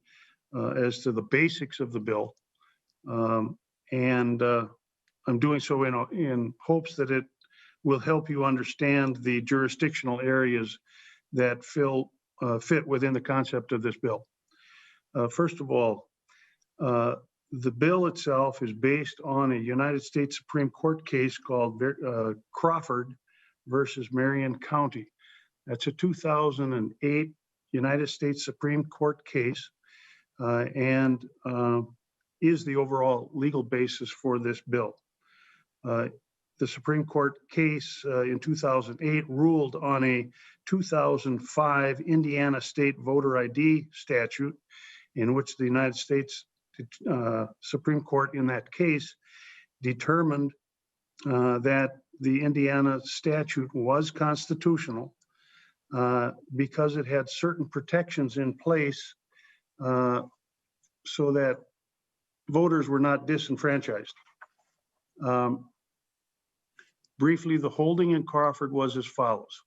as to the basics of the bill. I'm doing so in hopes that it will help you understand the jurisdictional areas that fit within the concept of this bill. First of all, the bill itself is based on a United States Supreme Court case called Crawford versus Marion County. That's a 2008 United States Supreme Court case and is the overall legal basis for this bill. The Supreme Court case in 2008 ruled on a 2005 Indiana state voter ID statute in which the United States Supreme Court in that case determined that the Indiana statute was constitutional because it had certain protections in place so that voters were not disenfranchised. Briefly, the holding in Crawford was as follows.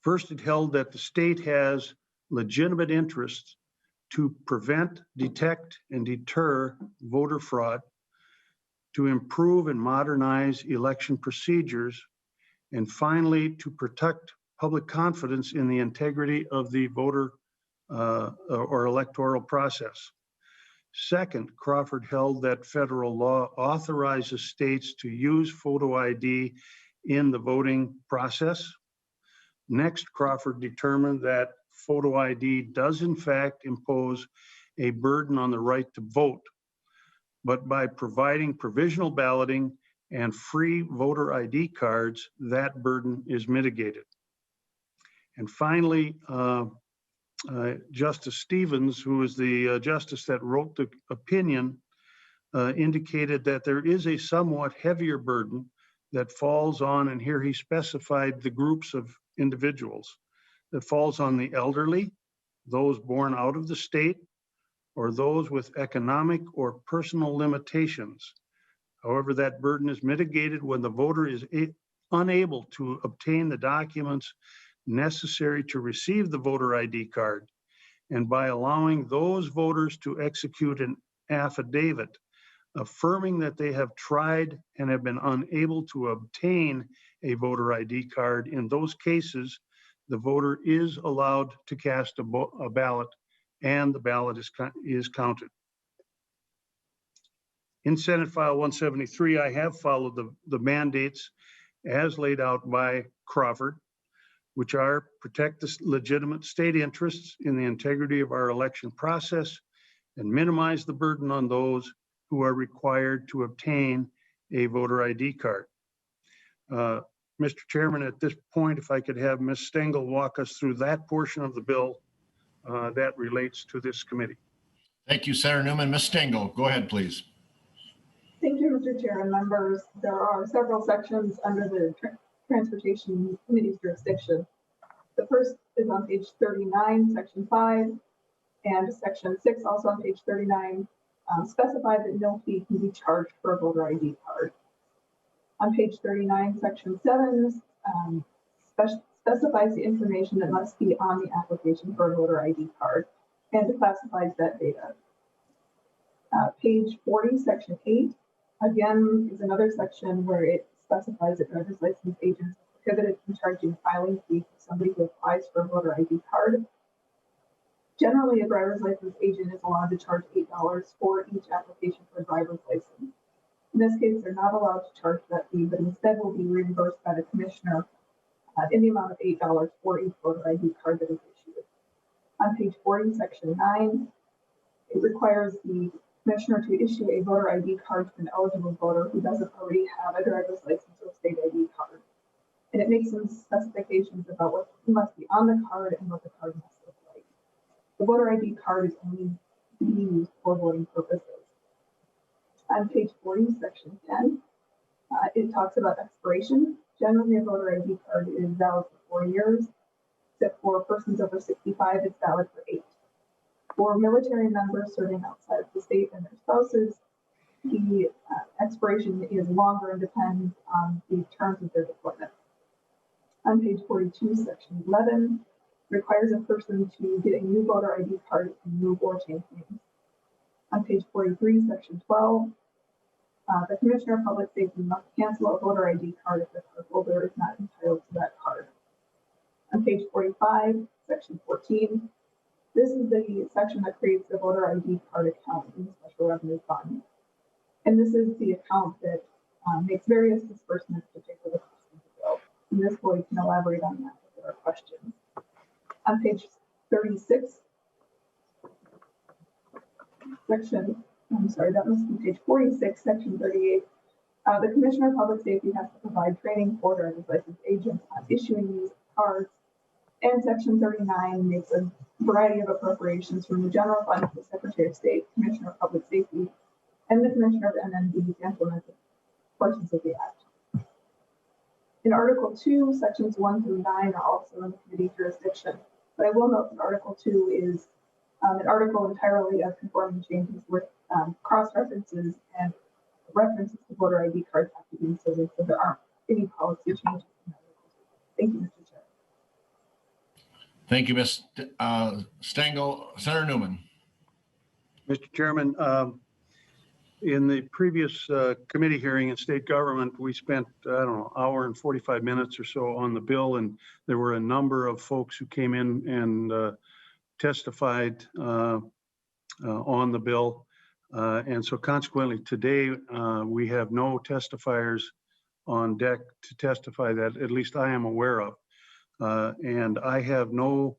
First, it held that the state has legitimate interests to prevent, detect, and deter voter fraud, to improve and modernize election procedures, and finally, to protect public confidence in the integrity of the voter or electoral process. Second, Crawford held that federal law authorizes states to use photo ID in the voting process. Next, Crawford determined that photo ID does in fact impose a burden on the right to vote, but by providing provisional balloting and free voter ID cards, that burden is mitigated. And finally, Justice Stevens, who is the justice that wrote the opinion, indicated that there is a somewhat heavier burden that falls on, and here he specified the groups of individuals, that falls on the elderly, those born out of the state, or those with economic or personal limitations. However, that burden is mitigated when the voter is unable to obtain the documents necessary to receive the voter ID card, and by allowing those voters to execute an affidavit affirming that they have tried and have been unable to obtain a voter ID card. In those cases, the voter is allowed to cast a ballot, and the ballot is counted. In Senate File 173, I have followed the mandates as laid out by Crawford, which are protect the legitimate state interests in the integrity of our election process and minimize the burden on those who are required to obtain a voter ID card. Mr. Chairman, at this point, if I could have Ms. Stengel walk us through that portion of the bill that relates to this committee. Thank you, Senator Newman. Ms. Stengel, go ahead, please. Thank you, Mr. Chair and members. There are several sections under the Transportation Committee's jurisdiction. The first is on page 39, section 5, and section 6, also on page 39, specify that no fee can be charged for a voter ID card. On page 39, section 7, specifies the information that must be on the application for a voter ID card and classifies that data. Page 40, section 8, Again, is another section where it specifies that driver's license agents are prohibited from charging filing fees for somebody who applies for a voter ID card. Generally, a driver's license agent is allowed to charge $8 for each application for a driver's license. In this case, they're not allowed to charge that fee, but instead will be reimbursed by the commissioner in the amount of $8 for each voter ID card that is issued. On page 40, section 9, it requires the commissioner to issue a voter ID card to an eligible voter who doesn't already have a driver's license or state ID card. And it makes some specifications about what must be on the card and what the card must look like. The voter ID card is only being used for voting purposes. On page 40, section 10, it talks about expiration. Generally, a voter ID card is valid for 4 years, except for persons over 65, it's valid for 8. For military members serving outside of the state and their spouses, the expiration is longer and depends on the terms of their deployment. On page 42, section 11, requires a person to get a new voter ID card and move or change names. On page 43, section 12, the Commissioner of Public Safety must cancel a voter ID card if the card holder is not entitled to that card. On page 45, section 14, this is the section that creates the voter ID card account in the Special Revenue Fund. And this is the account that makes various disbursements to pay for the cost of the bill. And this Boyd can elaborate on that if there are questions. On page 36, that must be page 46, section 38. The Commissioner of Public Safety has to provide training for driver's license agents on issuing these cards. And section 39 makes a variety of appropriations from the general fund to the Secretary of State, Commissioner of Public Safety, and the Commissioner of MND to implement the portions of the Act. In Article 2, sections 1 through 9 are also in the committee jurisdiction. But I will note that Article 2 is an article entirely of conforming changes with cross-references and references to voter ID cards have to be inserted, so there aren't any policy changes in Article 2. Thank you, Mr. Chair. Thank you, Ms. Stengel. Senator Newman. Mr. Chairman, in the previous committee hearing in state government, we spent, I don't know, hour and 45 minutes or so on the bill, and there were a number of folks who came in and testified on the bill. And so consequently, today, we have no testifiers on deck to testify that at least I am aware of. And I have no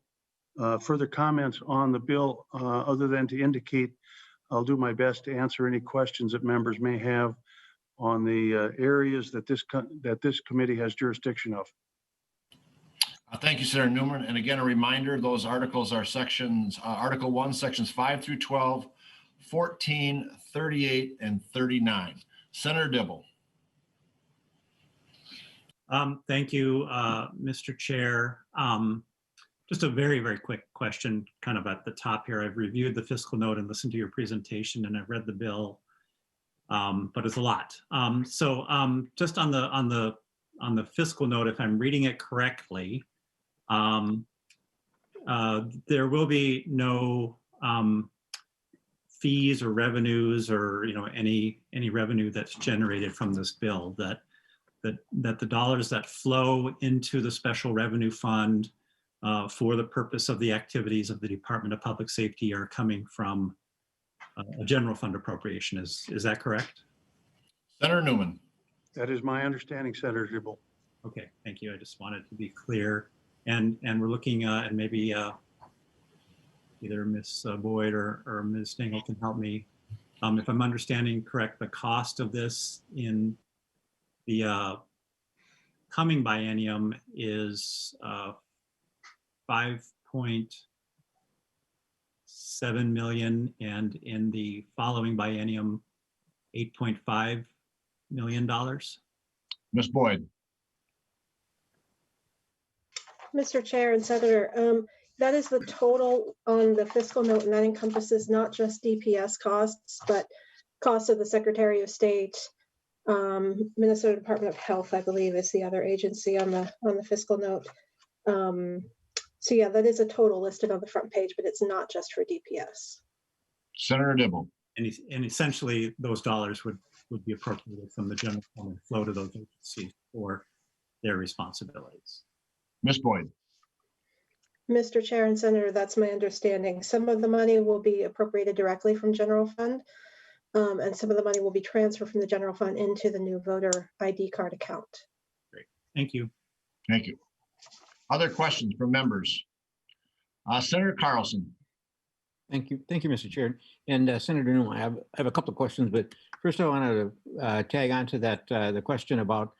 further comments on the bill other than to indicate I'll do my best to answer any questions that members may have on the areas that this committee has jurisdiction of. Thank you, Senator Newman. And again, a reminder, those articles are sections, Article 1, sections 5 through 12, 14, 38, and 39. Senator Dibble. Thank you, Mr. Chair. Just a very, very quick question kind of at the top here. I've reviewed the fiscal note and listened to your presentation, and I've read the bill, but it's a lot. Just on the fiscal note, if I'm reading it correctly, there will be no fees or revenues or any revenue that's generated from this bill, that the dollars that flow into the special revenue fund for the purpose of the activities of the Department of Public Safety are coming from a general fund appropriation. Is that correct? Senator Newman. That is my understanding, Senator Dibble. Okay, thank you. I just wanted to be clear. And we're looking and maybe either Ms. Boyd or Ms. Stengel can help me. If I'm understanding correct, the cost of this in the coming biennium is 5.7 million, and in the following biennium, $8.5 million. Ms. Boyd. Mr. Chair and Senator, that is the total on the fiscal note, and that encompasses not just DPS costs, but costs of the Secretary of State, Minnesota Department of Health, I believe, is the other agency on the fiscal note. So yeah, that is a total listed on the front page, but it's not just for DPS. Senator Dibble. And essentially, those dollars would would be appropriated from the general fund and flow to those agencies for their responsibilities. Ms. Boyd. Mr. Chair and Senator, that's my understanding. Some of the money will be appropriated directly from general fund, and some of the money will be transferred from the general fund into the new voter ID card account. Great. Thank you. Thank you. Other questions from members? Senator Carlson. Thank you, Mr. Chair. And Senator Newman, I have a couple of questions, but first I wanted to tag on to that, the question about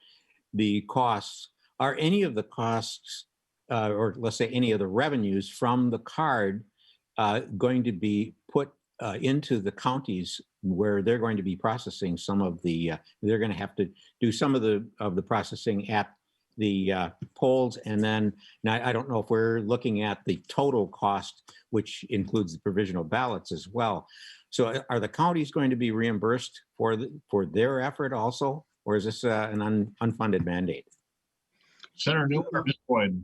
the costs. Are any of the costs, or let's say any of the revenues from the card going to be put into the counties where they're going to be processing some of the, they're going to have to do some of the processing at the polls, and then now I don't know if we're looking at the total cost, which includes the provisional ballots as well. So are the counties going to be reimbursed for their effort also, or is this an unfunded mandate? Senator Newman or Ms. Boyd?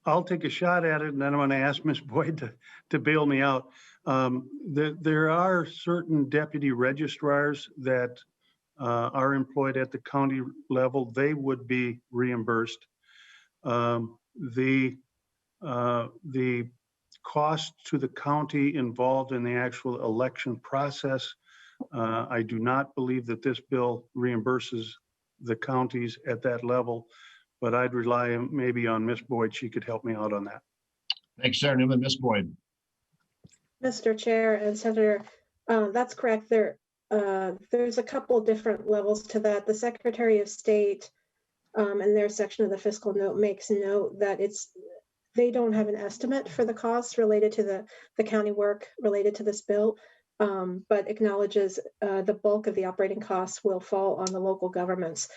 I'll take a shot at it, and then I'm going to ask Ms. Boyd to bail me out. There are certain deputy registrars that are employed at the county level. They would be reimbursed. The cost to the county involved in the actual election process, I do not believe that this bill reimburses the counties at that level, but I'd rely maybe on Ms. Boyd. She could help me out on that. Thanks, Senator Newman. Ms. Boyd. Mr. Chair and Senator, that's correct. There's a couple different levels to that. The Secretary of State in their section of the fiscal note makes note that they don't have an estimate for the costs related to the county work related to this bill, but acknowledges the bulk of the operating costs will fall on the local governments.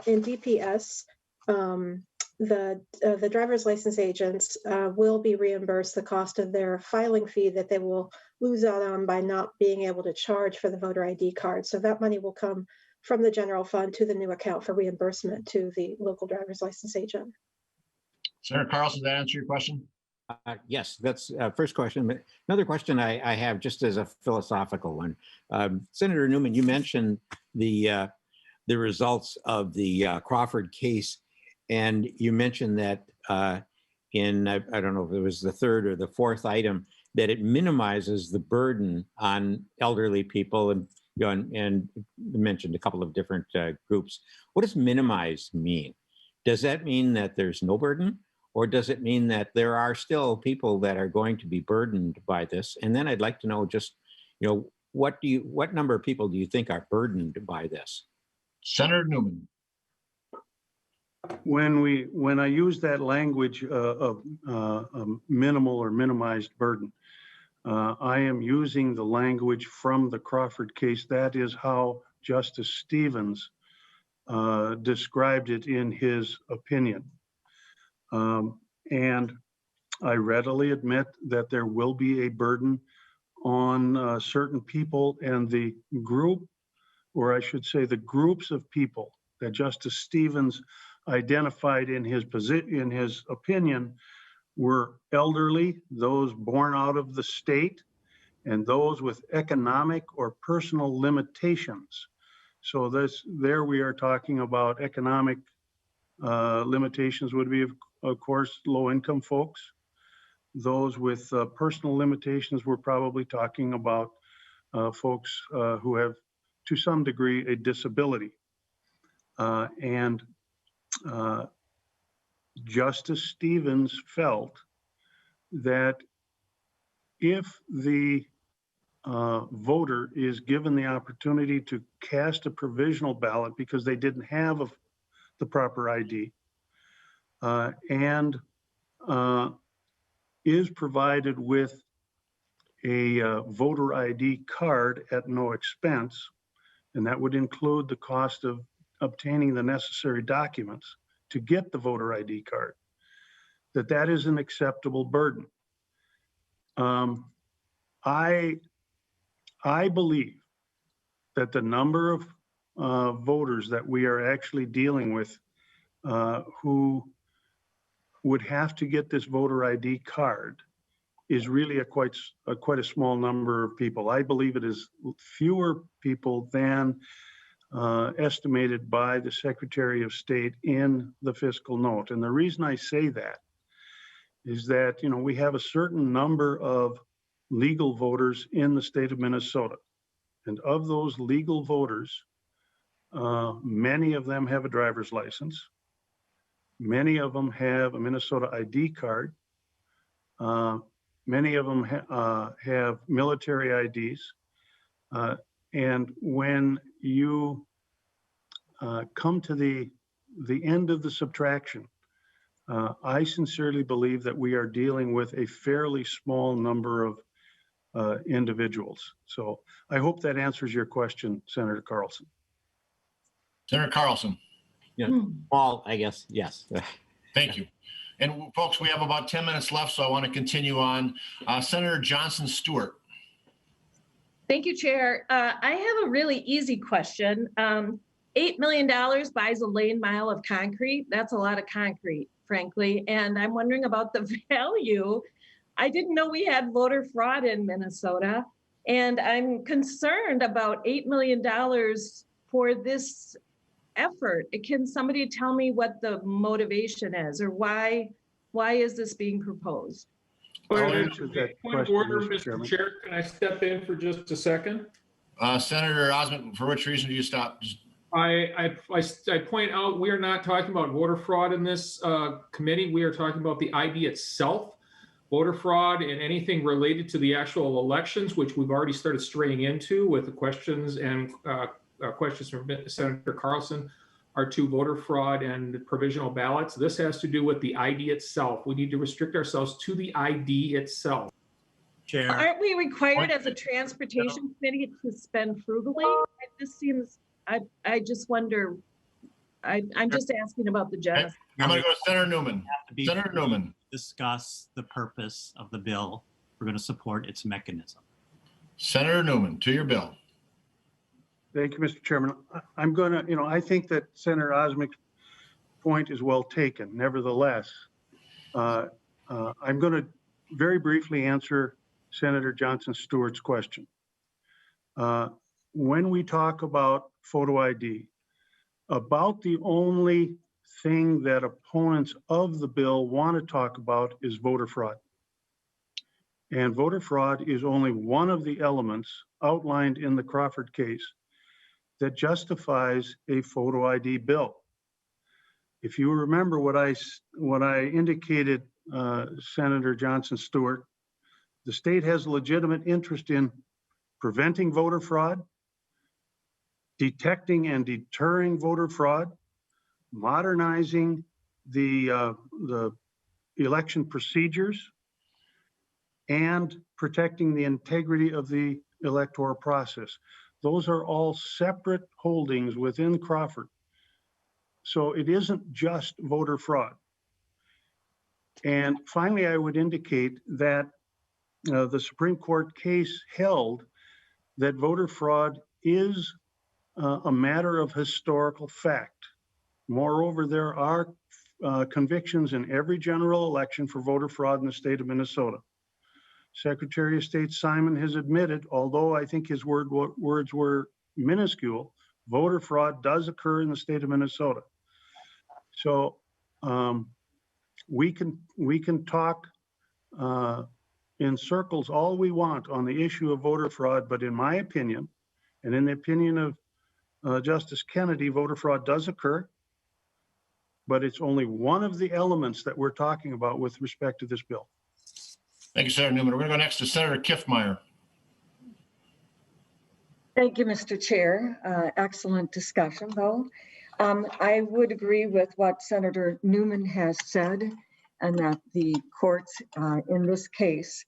In DPS, the driver's license agents will be reimbursed the cost of their filing fee that they will lose out on by not being able to charge for the voter ID card. So that money will come from the general fund to the new account for reimbursement to the local driver's license agent. Senator Carlson, does that answer your question? Yes, that's first question. But another question I have, just as a philosophical one. Senator Newman, you mentioned the results of the Crawford case, and you mentioned that in, I don't know if it was the third or the fourth item, that it minimizes the burden on elderly people, and you mentioned a couple of different groups. What does minimize mean? Does that mean that there's no burden? Or does it mean that there are still people that are going to be burdened by this? And then I'd like to know just, what number of people do you think are burdened by this? Senator Newman. When I use that language of minimal or minimized burden, I am using the language from the Crawford case. That is how Justice Stevens described it in his opinion. And I readily admit that there will be a burden on certain people, and the group, or I should say the groups of people that Justice Stevens identified in his opinion were elderly, those born out of the state, and those with economic or personal limitations. So there we are talking about economic limitations would be, of course, low-income folks. Those with personal limitations, we're probably talking about folks who have, to some degree, a disability. And Justice Stevens felt that if the voter is given the opportunity to cast a provisional ballot because they didn't have the proper ID, and is provided with a voter ID card at no expense, and that would include the cost of obtaining the necessary documents to get the voter ID card, that is an acceptable burden. I believe that the number of voters that we are actually dealing with who would have to get this voter ID card is really quite a small number of people. I believe it is fewer people than estimated by the Secretary of State in the fiscal note. And the reason I say that is that, you know, we have a certain number of legal voters in the state of Minnesota. And of those legal voters, many of them have a driver's license. Many of them have a Minnesota ID card. Many of them have military IDs. And when you come to the end of the subtraction, I sincerely believe that we are dealing with a fairly small number of individuals. So I hope that answers your question, Senator Carlson. Senator Carlson. Yeah, small, I guess, yes. Thank you. And folks, we have about 10 minutes left, so I want to continue on. Senator Johnson Stewart. Thank you, Chair. I have a really easy question. $8 million buys a lane mile of concrete. That's a lot of concrete, frankly. And I'm wondering about the value. I didn't know we had voter fraud in Minnesota. And I'm concerned about $8 million for this effort. Can somebody tell me what the motivation is, or why is this being proposed? I'll answer that Point of question, order, Mr. Mr. Chairman. Chair, can I step in for just a second? Senator Osmond, for which reason do you stop? I point out we are not talking about voter fraud in this committee. We are talking about the ID itself. Voter fraud and anything related to the actual elections, which we've already started straying into with the questions and questions from Senator Carlson, are to voter fraud and provisional ballots. This has to do with the ID itself. We need to restrict ourselves to the ID itself. Chair. Aren't we required as a transportation committee to spend frugally? This seems, I just wonder, I'm just asking about the genesis. I'm going to go to Senator Newman. Senator Free Newman. to discuss the purpose of the bill. We're going to support its mechanism. Senator Newman, to your bill. Thank you, Mr. Chairman. I'm going to, I think that Senator Osmick's point is well taken. Nevertheless, I'm going to very briefly answer Senator Johnson Stewart's question. When we talk about photo ID, about the only thing that opponents of the bill want to talk about is voter fraud. And voter fraud is only one of the elements outlined in the Crawford case that justifies a photo ID bill. If you remember what I indicated, Senator Johnson Stewart, the state has a legitimate interest in preventing voter fraud, detecting and deterring voter fraud, modernizing the election procedures, and protecting the integrity of the electoral process. Those are all separate holdings within Crawford. So it isn't just voter fraud. And finally, I would indicate that the Supreme Court case held that voter fraud is a matter of historical fact. Moreover, there are convictions in every general election for voter fraud in the state of Minnesota. Secretary of State Simon has admitted, although I think his words were minuscule, voter fraud does occur in the state of Minnesota. So we can talk in circles all we want on the issue of voter fraud, but in my opinion, and in the opinion of Justice Kennedy, voter fraud does occur, but it's only one of the elements that we're talking about with respect to this bill. Thank you, Senator Newman. We're going to go next to Senator Kiffmeyer. Thank you, Mr. Chair. Excellent discussion, though. I would agree with what Senator Newman has said, and that the courts in this case,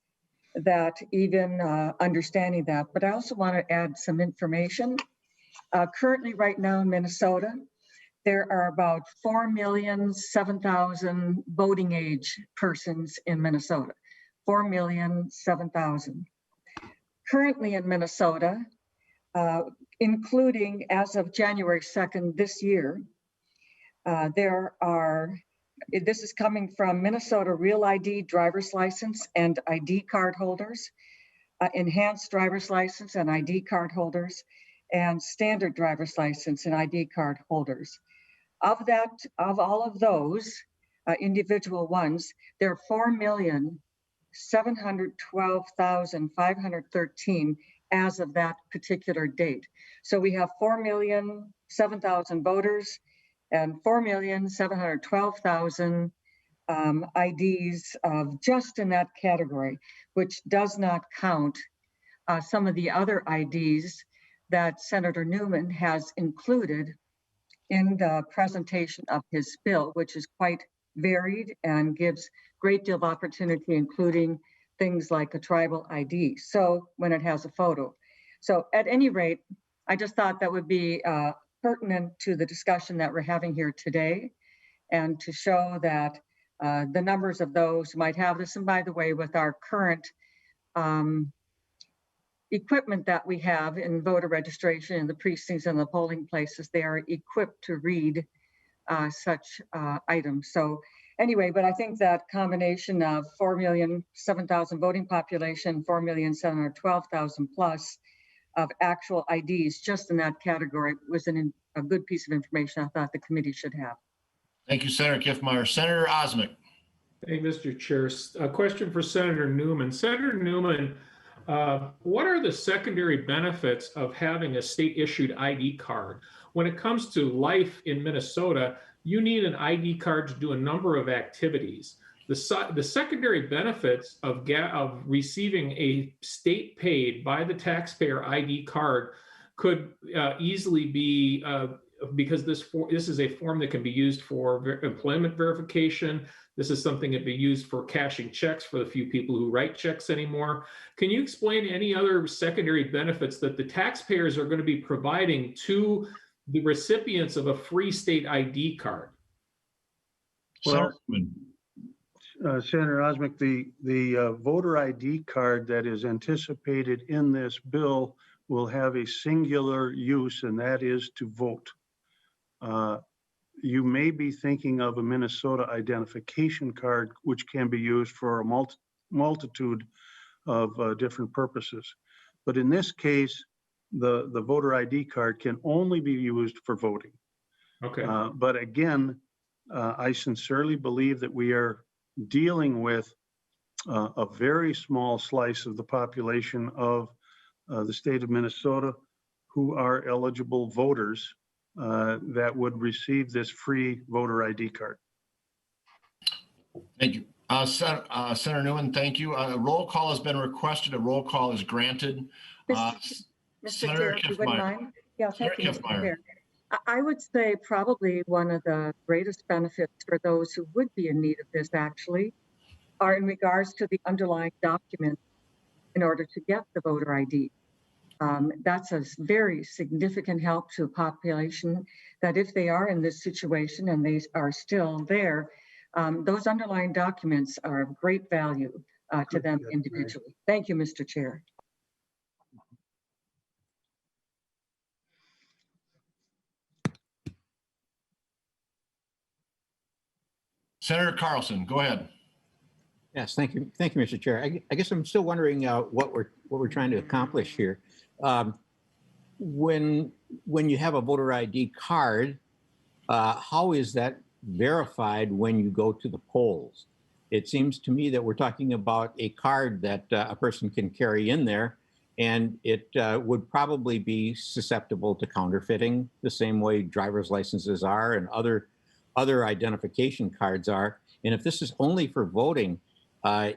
that even understanding that, but I also want to add some information. Currently, right now in Minnesota, there are about 4,007,000 voting age persons in Minnesota. 4,007,000. Currently in Minnesota, including as of January 2nd this year, there are This is coming from Minnesota Real ID driver's license and ID card holders, enhanced driver's license and ID card holders, and standard driver's license and ID card holders. Of all of those individual ones, there are 4,712,513 as of that particular date. So we have 4,007,000 voters and 4,712,000 IDs just in that category, which does not count some of the other IDs that Senator Newman has included in the presentation of his bill, which is quite varied and gives great deal of opportunity, including things like a tribal ID. So when it has a photo. So at any rate, I just thought that would be pertinent to the discussion that we're having here today, and to show that the numbers of those who might have this. And by the way, with our current equipment that we have in voter registration in the precincts and the polling places, they are equipped to read such items. So anyway, but I think that combination of 4,007,000 voting population, 4,712,000 plus of actual IDs just in that category was a good piece of information I thought the committee should have. Thank you, Senator Kiffmeyer. Senator Osmek. Thank you, Mr. Chair. A question for Senator Newman. Senator Newman, what are the secondary benefits of having a state-issued ID card? When it comes to life in Minnesota, you need an ID card to do a number of activities. The secondary benefits of receiving a state-paid by the taxpayer ID card could easily be, because this is a form that can be used for employment verification. This is something that can be used for cashing checks for the few people who write checks anymore. Can you explain any other secondary benefits that the taxpayers are going to be providing to the recipients of a free state ID card? Well, Senator Osmek, the voter ID card that is anticipated in this bill will have a singular use, and that is to vote. You may be thinking of a Minnesota identification card, which can be used for a multitude of different purposes. But in this case, the voter ID card can only be used for voting. Okay. But again, I sincerely believe that we are dealing with a very small slice of the population of the state of Minnesota who are eligible voters that would receive this free voter ID card. Thank you. Senator Newman, thank you. A roll call has been requested. A roll call is granted. Mr. Chair, if you wouldn't mind. Yeah, thank you, Mr. Kiffmeyer. Chair. I would say probably one of the greatest benefits for those who would be in need of this actually are in regards to the underlying documents in order to get the voter ID. That's a very significant help to a population that if they are in this situation and they are still there, those underlying documents are of great value to them individually. Thank you, Mr. Chair. Senator Carlson, go ahead. Yes, thank you, Mr. Chair. I guess I'm still wondering what we're trying to accomplish here. When you have a voter ID card, how is that verified when you go to the polls? It seems to me that we're talking about a card that a person can carry in there, and it would probably be susceptible to counterfeiting the same way driver's licenses are and other identification cards are. And if this is only for voting,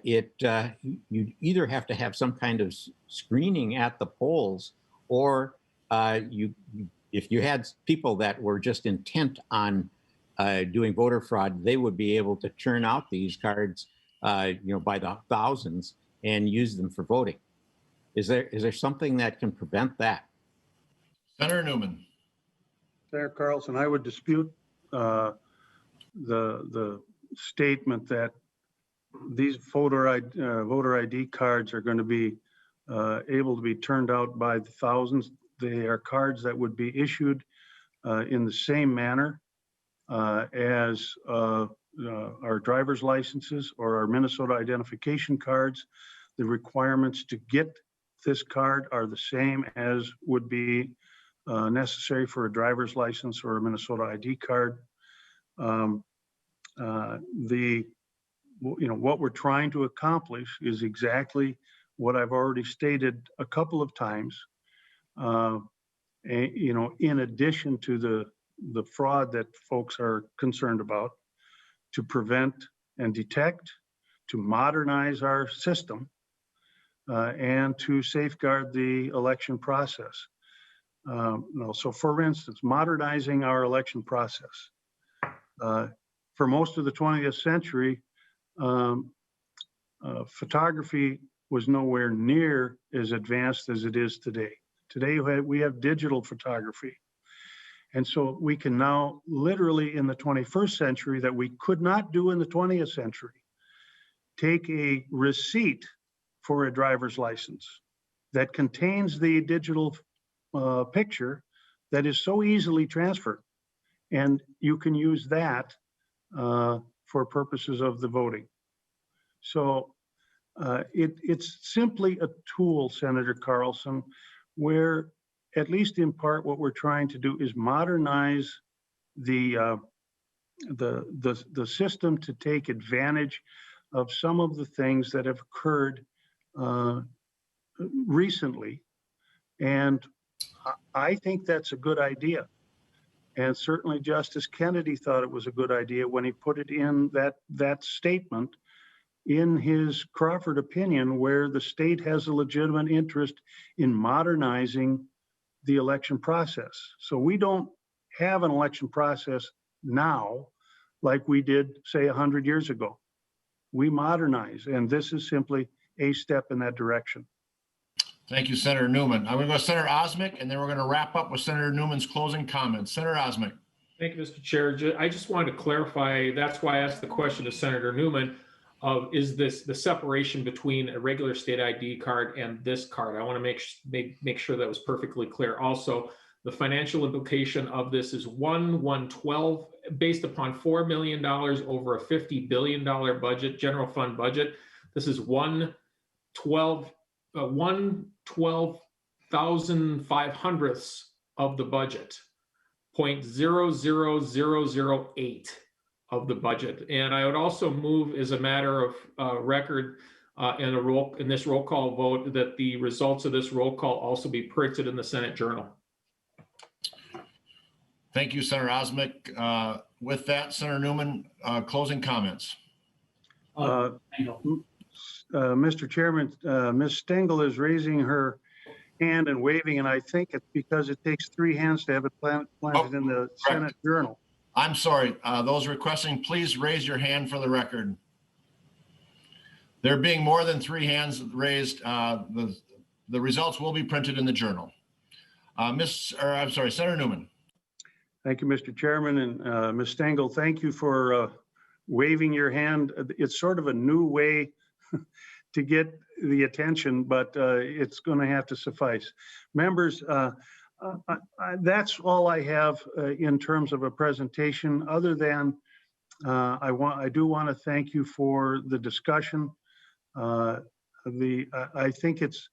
you either have to have some kind of screening at the polls, or if you had people that were just intent on doing voter fraud, they would be able to churn out these cards, by the thousands and use them for voting. Is there something that can prevent that? Senator Newman. Senator Carlson, I would dispute the statement that these voter ID cards are going to be able to be turned out by the thousands. They are cards that would be issued in the same manner as our driver's licenses or our Minnesota identification cards, the requirements to get this card are the same as would be necessary for a driver's license or a Minnesota ID card. What we're trying to accomplish is exactly what I've already stated a couple of times. In addition to the fraud that folks are concerned about, to prevent and detect, to modernize our system, and to safeguard the election process. So for instance, modernizing our election process. For most of the 20th century, photography was nowhere near as advanced as it is today. Today, we have digital photography. And so we can now literally in the 21st century that we could not do in the 20th century, take a receipt for a driver's license that contains the digital picture that is so easily transferred. And you can use that for purposes of the voting. So it's simply a tool, Senator Carlson, where at least in part what we're trying to do is modernize the system to take advantage of some of the things that have occurred recently. And I think that's a good idea. And certainly Justice Kennedy thought it was a good idea when he put it in that statement in his Crawford opinion, where the state has a legitimate interest in modernizing the election process. So we don't have an election process now like we did, say, 100 years ago. We modernize, and this is simply a step in that direction. Thank you, Senator Newman. I'm going to go to Senator Osmic, and then we're going to wrap up with Senator Newman's closing comments. Senator Osmic. Thank you, Mr. Chair. I just wanted to clarify, that's why I asked the question to Senator Newman of, is this the separation between a regular state ID card and this card? I want to make sure that was perfectly clear. Also, the financial implication of this is 1/112 based upon $4 million over a $50 billion budget, general fund budget. This is 1/12,500ths of the budget, 0.00008 of the budget. And I would also move, as a matter of record in this roll call vote, that the results of this roll call also be printed in the Senate Journal. Thank you, Senator Osmic. With that, Senator Newman, closing comments. Mr. Chairman, Ms. Stengel is raising her hand and waving, and I think it's because it takes 3 hands to have it planted in the Senate Journal. I'm sorry. Those requesting, please raise your hand for the record. There being more than 3 hands raised, the results will be printed in the Journal. Senator Newman. Thank you, Mr. Chairman, and Ms. Stengel, thank you for waving your hand. It's sort of a new way to get the attention, but it's going to have to suffice. Members, that's all I have in terms of a presentation, other than I do want to thank you for the discussion. I think it's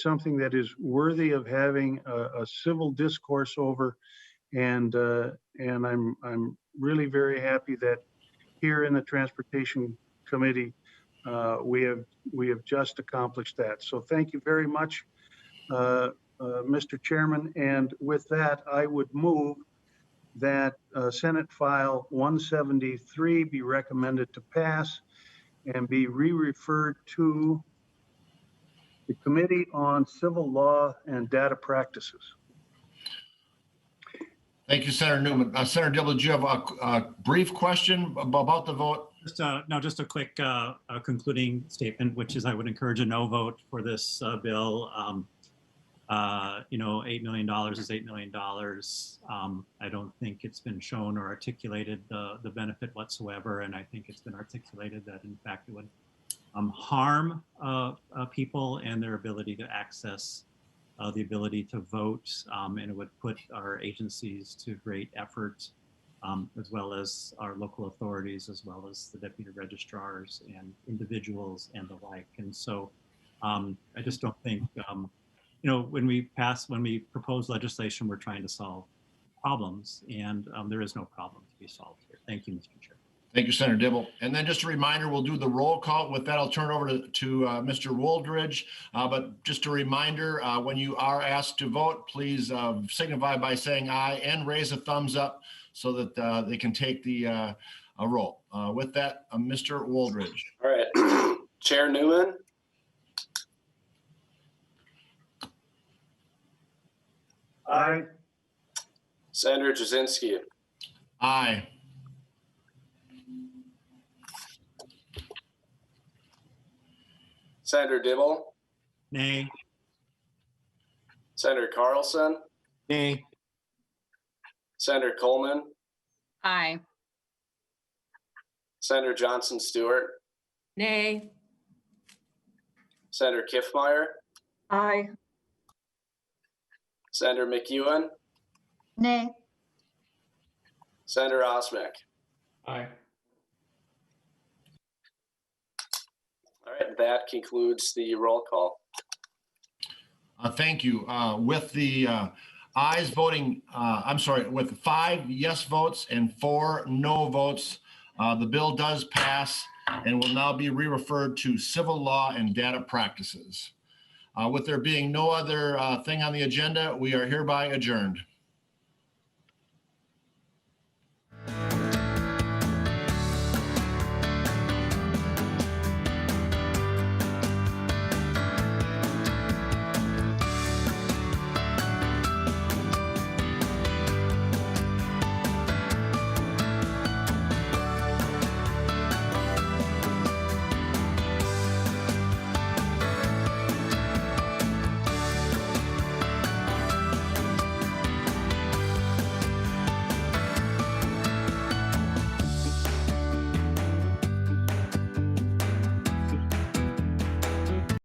something that is worthy of having a civil discourse over, and I'm really very happy that here in the Transportation Committee we have just accomplished that. So thank you very much, Mr. Chairman. And with that, I would move that Senate File 173 be recommended to pass and be re-referred to the Committee on Civil Law and Data Practices. Thank you, Senator Newman. Senator Dibble, do you have a brief question about the vote? Just a quick concluding statement, which is I would encourage a no vote for this bill. $8 million is $8 million. I don't think it's been shown or articulated the benefit whatsoever, and I think it's been articulated that in fact it would harm people and their ability to access the ability to vote, and it would put our agencies to great effort as well as our local authorities, as well as the deputy registrars and individuals and the like. And so I just don't think, when we propose legislation, we're trying to solve problems, and there is no problem to be solved here. Thank you, Mr. Chair. Thank you, Senator Dibble. And then just a reminder, we'll do the roll call. With that, I'll turn it over to Mr. Woldridge. But just a reminder, when you are asked to vote, please signify by saying aye and raise a thumbs up so that they can take the roll. With that, Mr. Woldridge. All right. Chair Newman. Aye. Senator Jasinski. Aye. Senator Dibble. Nay. Senator Carlson. Nay. Senator Coleman. Aye. Senator Johnson Stewart. Nay. Senator Kiffmeyer. Aye. Senator McEwen. Nay. Senator Osmek. Aye. All right, that concludes the roll call. Thank you. With the ayes voting, with 5 yes votes and 4 no votes, the bill does pass and will now be re-referred to civil law and data practices. With there being no other thing on the agenda, we are hereby adjourned.